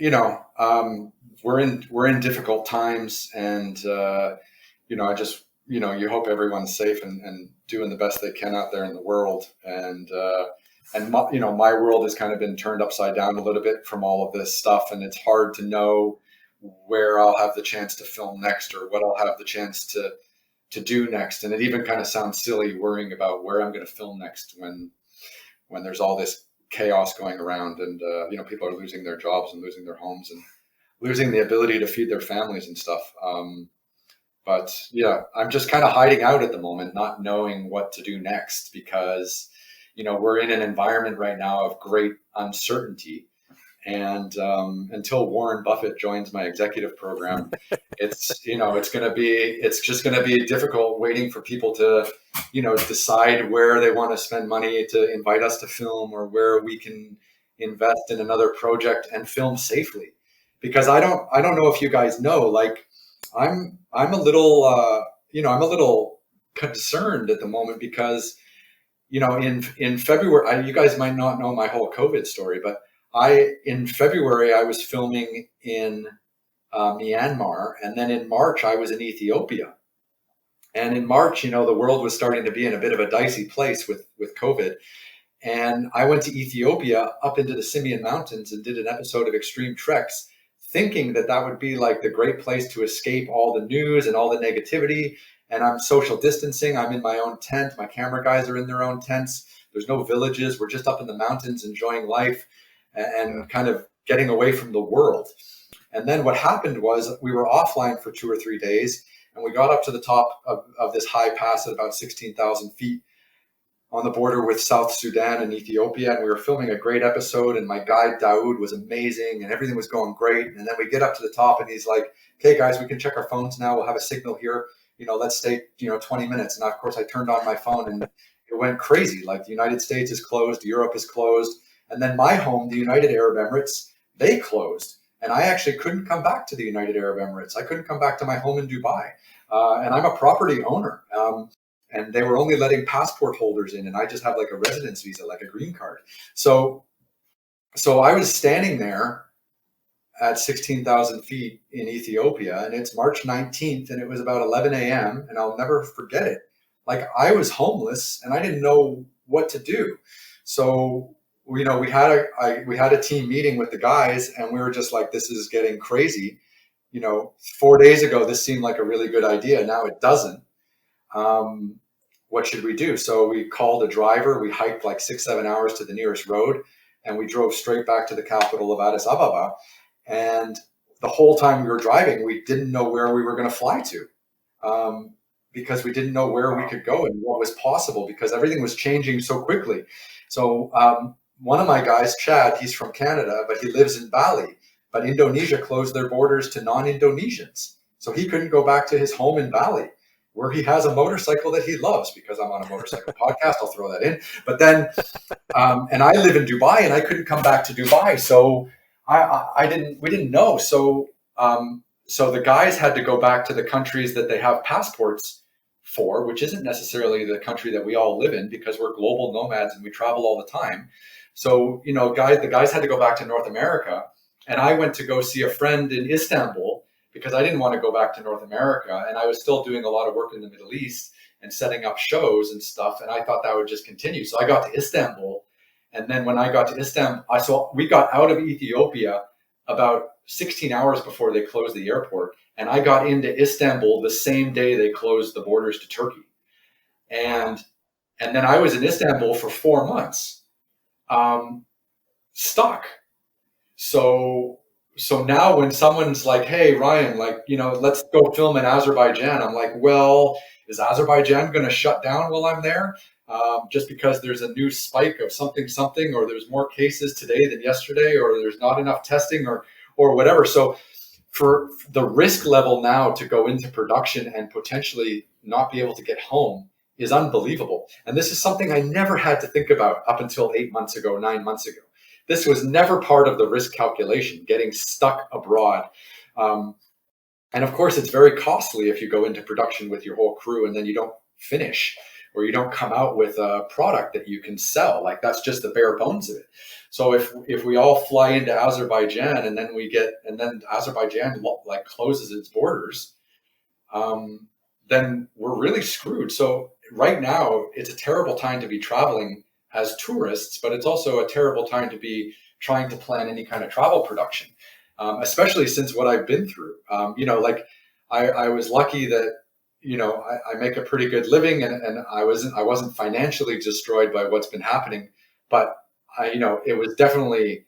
we're in difficult times, and I just you hope everyone's safe and doing the best they can out there in the world, and my world has kind of been turned upside down a little bit from all of this stuff, and it's hard to know where I'll have the chance to film next or what I'll have the chance to do next. And it even kind of sounds silly worrying about where I'm going to film next when there's all this chaos going around, and people are losing their jobs and losing their homes and losing the ability to feed their families and stuff. But yeah, I'm just kind of hiding out at the moment, not knowing what to do next because, we're in an environment right now of great uncertainty. And until Warren Buffett joins my executive program, it's just going to be difficult waiting for people to, decide where they want to spend money to invite us to film or where we can invest in another project and film safely. Because I don't know if you guys know, like I'm a little, I'm a little concerned at the moment because in February, you guys might not know my whole COVID story, but in February I was filming in Myanmar, and then in March I was in Ethiopia. And in March, the world was starting to be in a bit of a dicey place with COVID. And I went to Ethiopia up into the Simien Mountains and did an episode of Extreme Treks, thinking that that would be like the great place to escape all the news and all the negativity. And I'm social distancing. I'm in my own tent. My camera guys are in their own tents. There's no villages. We're just up in the mountains enjoying life and kind of getting away from the world. And then what happened was we were offline for 2 or 3 days, and we got up to the top of this high pass at about 16,000 feet on the border with South Sudan and Ethiopia. And we were filming a great episode, and my guide Daoud was amazing and everything was going great. And then we get up to the top and he's like, okay, guys, we can check our phones now. We'll have a signal here. Let's stay, 20 minutes. And of course I turned on my phone and it went crazy. Like the United States is closed, Europe is closed. And then my home, the United Arab Emirates, they closed. And I actually couldn't come back to the United Arab Emirates. I couldn't come back to my home in Dubai. And I'm a property owner. And they were only letting passport holders in, and I just have like a residence visa, like a green card. So I was standing there at 16,000 feet in Ethiopia, and it's March 19th, and it was about 11 a.m., and I'll never forget it. Like I was homeless, and I didn't know what to do. So we had a team meeting with the guys, and we were just like, this is getting crazy. 4 days ago, this seemed like a really good idea. Now it doesn't. What should we do? So we called a driver. We hiked like 6-7 hours to the nearest road, and we drove straight back to the capital of Addis Ababa. And the whole time we were driving, we didn't know where we were going to fly to, because we didn't know where we could go and what was possible because everything was changing so quickly. So one of my guys, Chad, he's from Canada, but he lives in Bali. But Indonesia closed their borders to non-Indonesians. So he couldn't go back to his home in Bali, where he has a motorcycle that he loves, because I'm on a motorcycle podcast. I'll throw that in. But then, and I live in Dubai, and I couldn't come back to Dubai. So we didn't know. So the guys had to go back to the countries that they have passports for, which isn't necessarily the country that we all live in, because we're global nomads and we travel all the time. So, the guys had to go back to North America, and I went to go see a friend in Istanbul, because I didn't want to go back to North America, and I was still doing a lot of work in the Middle East and setting up shows and stuff, and I thought that would just continue. So I got to Istanbul, and then when I got to Istanbul, we got out of Ethiopia about 16 hours before they closed the airport, and I got into Istanbul the same day they closed the borders to Turkey. And then I was in Istanbul for 4 months, stuck. So now when someone's like, hey, Ryan, let's go film in Azerbaijan, I'm like, well, is Azerbaijan going to shut down while I'm there? Just because there's a new spike of something, or there's more cases today than yesterday, or there's not enough testing or whatever. So for the risk level now to go into production and potentially not be able to get home is unbelievable. And this is something I never had to think about up until 8 months ago, 9 months ago. This was never part of the risk calculation, getting stuck abroad. And of course, it's very costly if you go into production with your whole crew and then you don't finish, or you don't come out with a product that you can sell. Like, that's just the bare bones of it. So if we all fly into Azerbaijan and then Azerbaijan closes its borders, then we're really screwed. So right now, it's a terrible time to be traveling as tourists, but it's also a terrible time to be trying to plan any kind of travel production, especially since what I've been through. I was lucky that, I make a pretty good living, and I wasn't financially destroyed by what's been happening, but it was definitely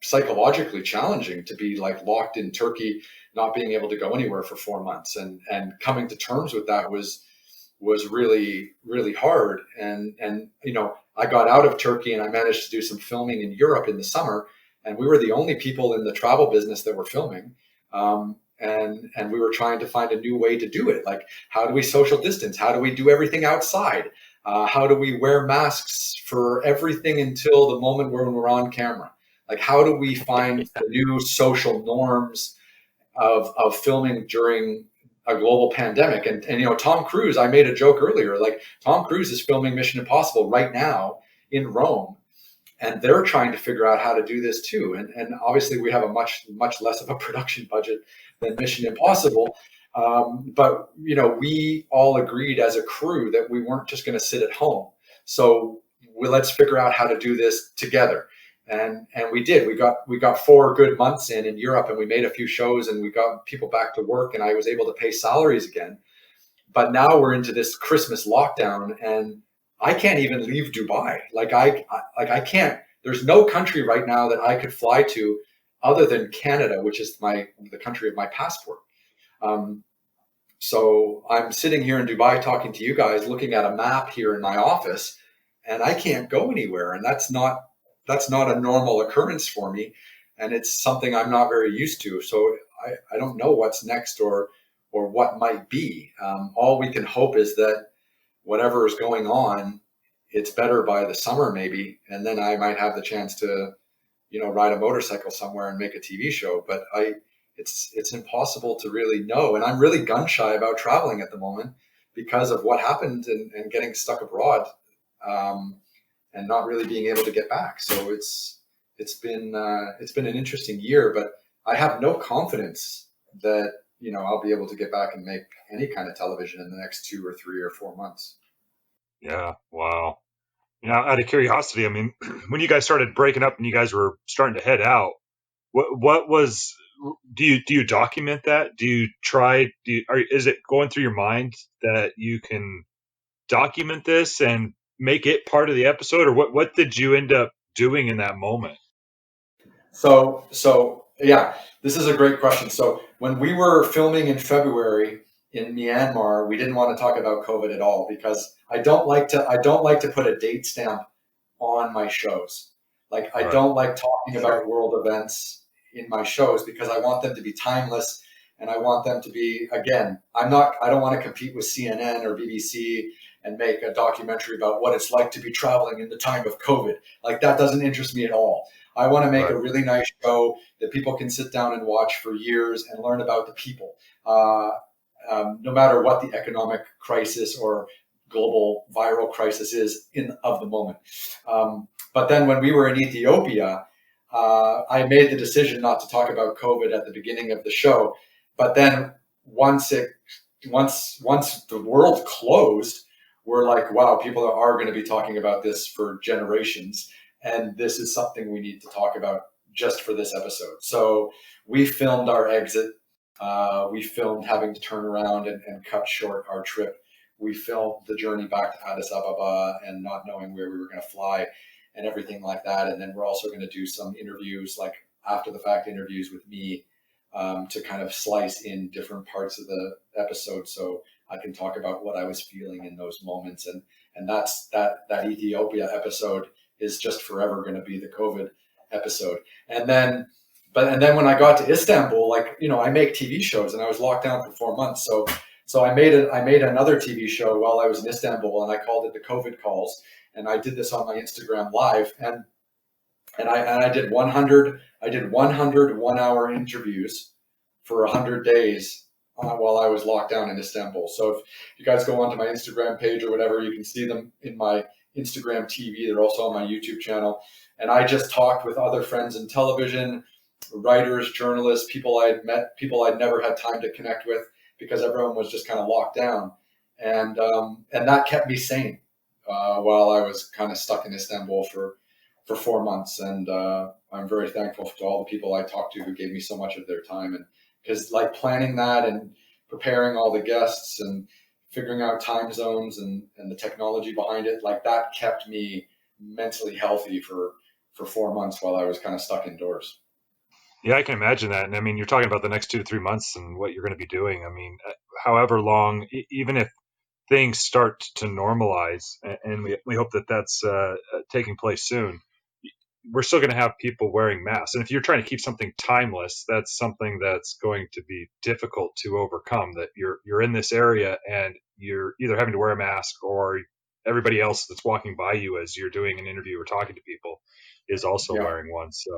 psychologically challenging to be locked in Turkey, not being able to go anywhere for 4 months, and coming to terms with that was really, really hard. And I got out of Turkey and I managed to do some filming in Europe in the summer, and we were the only people in the travel business that were filming. And we were trying to find a new way to do it. Like, how do we social distance? How do we do everything outside? How do we wear masks for everything until the moment when we're on camera? Like, how do we find the new social norms of filming during a global pandemic? And Tom Cruise, I made a joke earlier, like Tom Cruise is filming Mission Impossible right now in Rome, and they're trying to figure out how to do this too. And obviously we have a much less of a production budget than Mission Impossible. But we all agreed as a crew that we weren't just going to sit at home. So let's figure out how to do this together. And we did. We got 4 good months in Europe, and we made a few shows, and we got people back to work, and I was able to pay salaries again. But now we're into this Christmas lockdown, and I can't even leave Dubai. Like I can't. There's no country right now that I could fly to other than Canada, which is the country of my passport. Um, so I'm sitting here in Dubai talking to you guys, looking at a map here in my office, and I can't go anywhere. And that's not a normal occurrence for me, and it's something I'm not very used to. So I don't know what's next or what might be. All we can hope is that whatever is going on, it's better by the summer maybe, and then I might have the chance to ride a motorcycle somewhere and make a TV show. But it's impossible to really know, and I'm really gun shy about traveling at the moment because of what happened and getting stuck abroad, and not really being able to get back. So it's been an interesting year, but I have no confidence that I'll be able to get back and make any kind of television in the next 2 or 3 or 4 months. Yeah. Wow. Now, out of curiosity, I mean, when you guys started breaking up and you guys were starting to head out, what was? Do you document that? Do you try? Is it going through your mind that you can document this and make it part of the episode, or what did you end up doing in that moment? So yeah, this is a great question. So when we were filming in February in Myanmar, we didn't want to talk about COVID at all because I don't like to put a date stamp on my shows. Like, I Right. don't like talking Sure. about world events in my shows because I want them to be timeless, and I want them to be, again, I don't want to compete with CNN or BBC and make a documentary about what it's like to be traveling in the time of COVID. Like, that doesn't interest me at all. I want to make Right. a really nice show that people can sit down and watch for years and learn about the people. No matter what the economic crisis or global viral crisis is of the moment. But then when we were in Ethiopia, I made the decision not to talk about COVID at the beginning of the show. But then once the world closed, we're like, wow, people are going to be talking about this for generations, and this is something we need to talk about just for this episode. So we filmed our exit. We filmed having to turn around and cut short our trip. We filmed the journey back to Addis Ababa and not knowing where we were going to fly and everything like that. And then we're also going to do some interviews, like after the fact interviews with me, to kind of slice in different parts of the episode so I can talk about what I was feeling in those moments. And that's that Ethiopia episode is just forever going to be the COVID episode. And then when I got to Istanbul, I make TV shows, and I was locked down for 4 months. So I made another TV show while I was in Istanbul, and I called it the COVID Calls. And I did this on my Instagram live, and I did 100 1-hour interviews for 100 days while I was locked down in Istanbul. So if you guys go onto my Instagram page or whatever, you can see them in my Instagram TV. They're also on my YouTube channel. And I just talked with other friends in television, writers, journalists, people I'd met, people I'd never had time to connect with because everyone was just kind of locked down. And that kept me sane while I was kind of stuck in Istanbul for 4 months. And I'm very thankful to all the people I talked to who gave me so much of their time. And because planning that and preparing all the guests and figuring out time zones and the technology behind it, that kept me mentally healthy for 4 months while I was kind of stuck indoors. Yeah, I can imagine that. And I mean, you're talking about the next 2 to 3 months and what you're going to be doing. I mean, however long, even if things start to normalize, and we hope that that's taking place soon, we're still going to have people wearing masks. And if you're trying to keep something timeless, that's something that's going to be difficult to overcome. That you're in this area and you're either having to wear a mask, or everybody else that's walking by you as you're doing an interview or talking to people is also Yeah. wearing one. So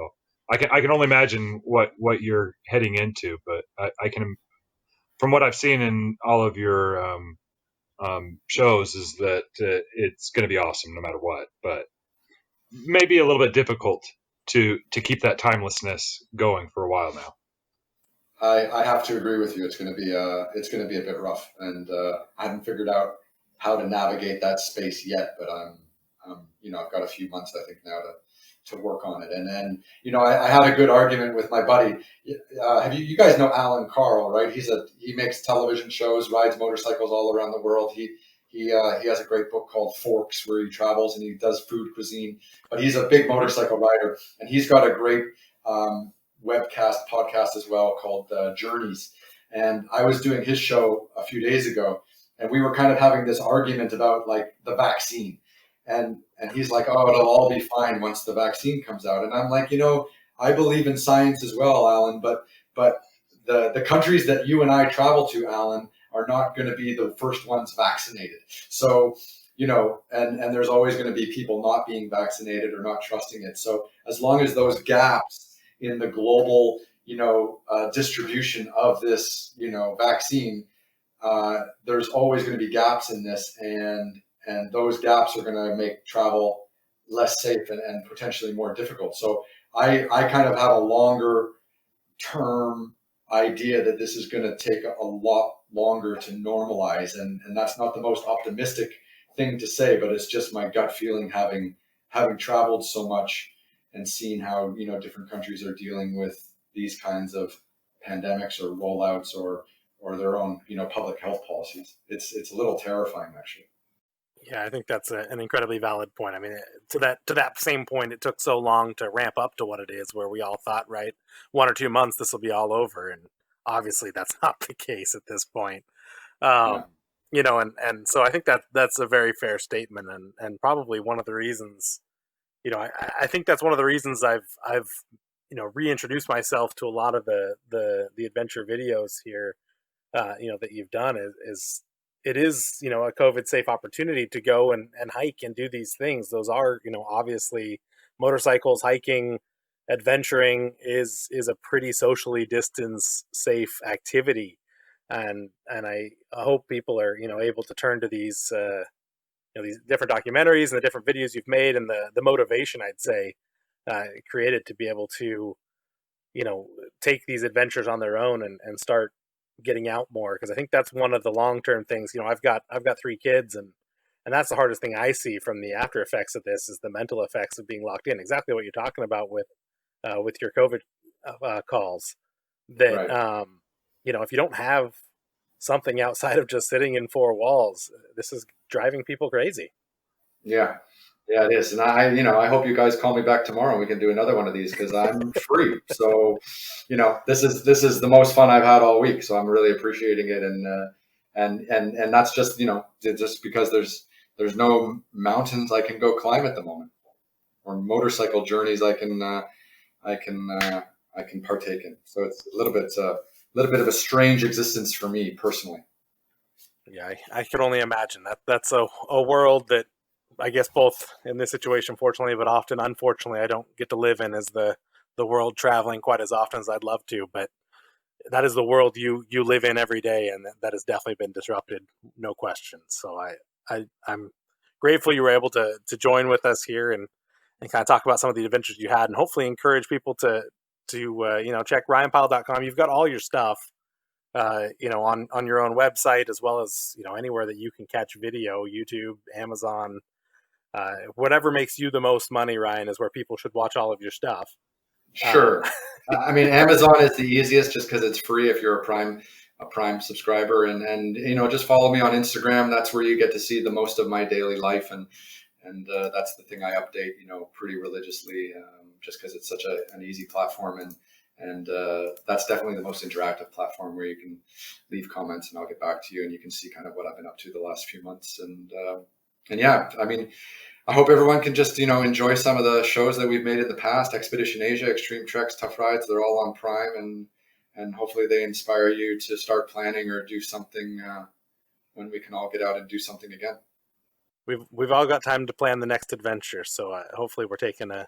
I can only imagine what you're heading into, but I can, from what I've seen in all of your shows, is that it's going to be awesome no matter what. But maybe a little bit difficult to keep that timelessness going for a while now. I have to agree with you. It's going to be a bit rough, and I haven't figured out how to navigate that space yet. But I've got a few months I think now to work on it. And then I had a good argument with my buddy. Have you guys know Alan Carl, right? He makes television shows, rides motorcycles all around the world. He has a great book called Forks, where he travels and he does food cuisine. But he's a big motorcycle rider, and he's got a great um, podcast as well called Journeys. And I was doing his show a few days ago, and we were kind of having this argument about like the vaccine. And he's like, "Oh, it'll all be fine once the vaccine comes out." And I'm like, I believe in science as well, Alan, but the countries that you and I travel to, Alan, are not going to be the first ones vaccinated. So, and there's always going to be people not being vaccinated or not trusting it. So as long as those gaps in the global, distribution of this, vaccine, there's always going to be gaps in this, and those gaps are going to make travel less safe and potentially more difficult. So I kind of have a longer term idea that this is going to take a lot longer to normalize, and that's not the most optimistic thing to say, but it's just my gut feeling, having traveled so much and seen how different countries are dealing with these kinds of pandemics or rollouts or their own public health policies. It's a little terrifying, actually. Yeah, I think that's an incredibly valid point. I mean, to that same point, it took so long to ramp up to what it is, where we all thought, right, 1 or 2 months, this will be all over, and obviously that's not the case at this point. Yeah. And so I think that's a very fair statement, and probably one of the reasons, I think that's one of the reasons I've reintroduced myself to a lot of the adventure videos here, that you've done is it is, a COVID safe opportunity to go and hike and do these things. Those are, obviously motorcycles, hiking, adventuring is a pretty socially distance safe activity. And I hope people are, able to turn to these different documentaries and the different videos you've made, and the motivation, I'd say, created to be able to, take these adventures on their own and start getting out more, because I think that's one of the long term things. I've got 3 kids, and that's the hardest thing I see from the after effects of this, is the mental effects of being locked in. Exactly what you're talking about with your COVID calls. That Right. if you don't have something outside of just sitting in 4 walls, this is driving people crazy. Yeah. Yeah, it is. And I hope you guys call me back tomorrow and we can do another one of these, because I'm free. So, this is the most fun I've had all week. So I'm really appreciating it. And that's just because there's no mountains I can go climb at the moment, or motorcycle journeys I can I can partake in. So it's a little bit of a strange existence for me personally. Yeah, I can only imagine that's a world that I guess both in this situation, fortunately, but often unfortunately, I don't get to live in, as the world traveling quite as often as I'd love to. But that is the world you live in every day, and that has definitely been disrupted, no question. So I'm grateful you were able to join with us here, and kind of talk about some of the adventures you had, and hopefully encourage people to check ryanpyle.com. You've got all your stuff, on your own website, as well as, anywhere that you can catch video, YouTube, Amazon, whatever makes you the most money, Ryan, is where people should watch all of your stuff. Um, Sure. I mean, Amazon is the easiest just because it's free if you're a Prime subscriber, and just follow me on Instagram. That's where you get to see the most of my daily life, and that's the thing I update pretty religiously, just because it's such an easy platform, And that's definitely the most interactive platform where you can leave comments and I'll get back to you and you can see kind of what I've been up to the last few months. And yeah, I mean, I hope everyone can just, enjoy some of the shows that we've made in the past. Expedition Asia, Extreme Treks, Tough Rides, they're all on Prime, and hopefully they inspire you to start planning or do something when we can all get out and do something again. We've all got time to plan the next adventure, so hopefully we're taking a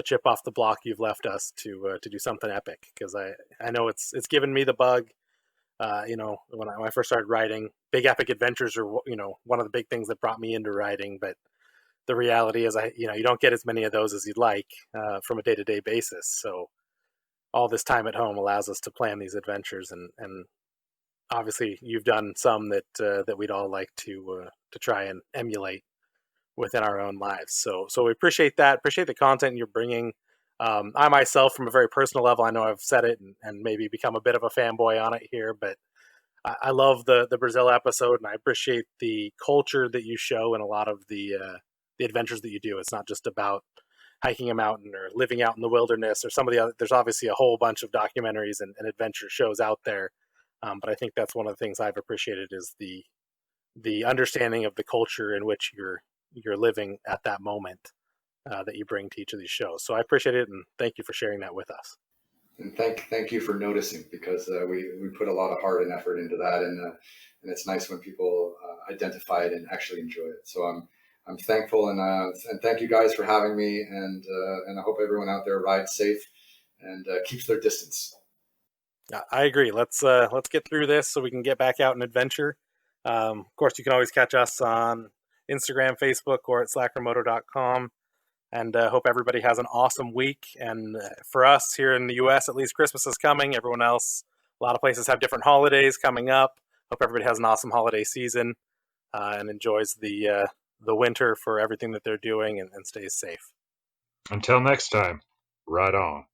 chip off the block you've left us to do something epic, because I know it's given me the bug. When I first started writing, big epic adventures are one of the big things that brought me into writing. But the reality is, you don't get as many of those as you'd like from a day-to-day basis. So all this time at home allows us to plan these adventures, and obviously you've done some that we'd all like to try and emulate within our own lives. So we appreciate that. Appreciate the content you're bringing. I myself, from a very personal level, I know I've said it and maybe become a bit of a fanboy on it here, but I love the Brazil episode, and I appreciate the culture that you show in a lot of the adventures that you do. It's not just about hiking a mountain or living out in the wilderness or some of the other. There's obviously a whole bunch of documentaries and adventure shows out there, but I think that's one of the things I've appreciated is the understanding of the culture in which you're living at that moment that you bring to each of these shows. So I appreciate it, and thank you for sharing that with us. And thank you for noticing, because we put a lot of heart and effort into that, and it's nice when people identify it and actually enjoy it. So I'm thankful, and thank you guys for having me, and I hope everyone out there rides safe and keeps their distance. I agree. Let's get through this so we can get back out and adventure. Of course, you can always catch us on Instagram, Facebook, or at slackermoto.com. And hope everybody has an awesome week. And for us here in the U.S., at least, Christmas is coming. Everyone else, a lot of places have different holidays coming up. Hope everybody has an awesome holiday season and enjoys the winter for everything that they're doing, and stays safe. Until next time, ride on.